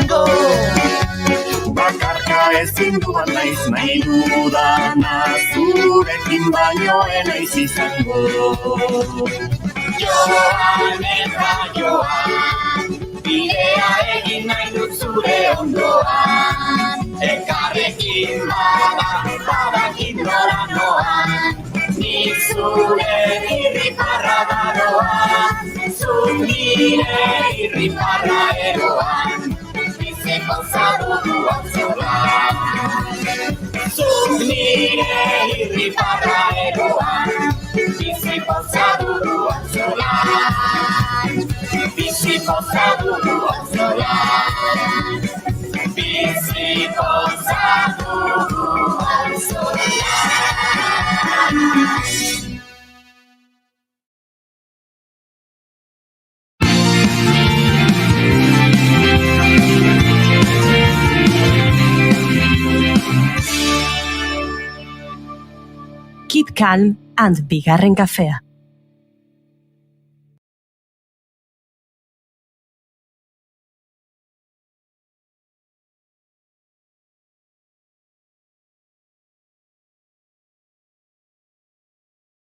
Bakarka ezin duan naiz nahi dudana, zurekin baino enaiz izango. Joan eta joan, bidea egin nahi dut zure ondoan, ekarrekin badakin nora noan, nik zure irriparra daroan, zu nire irriparra eroan, bizipoza dugu auzolan. Zu nire irriparra eroan, bizipoza dugu auzolan. Bizipoza dugu auzolan. Bizipoza dugu auzolan. Keep calm and bigarren kafea.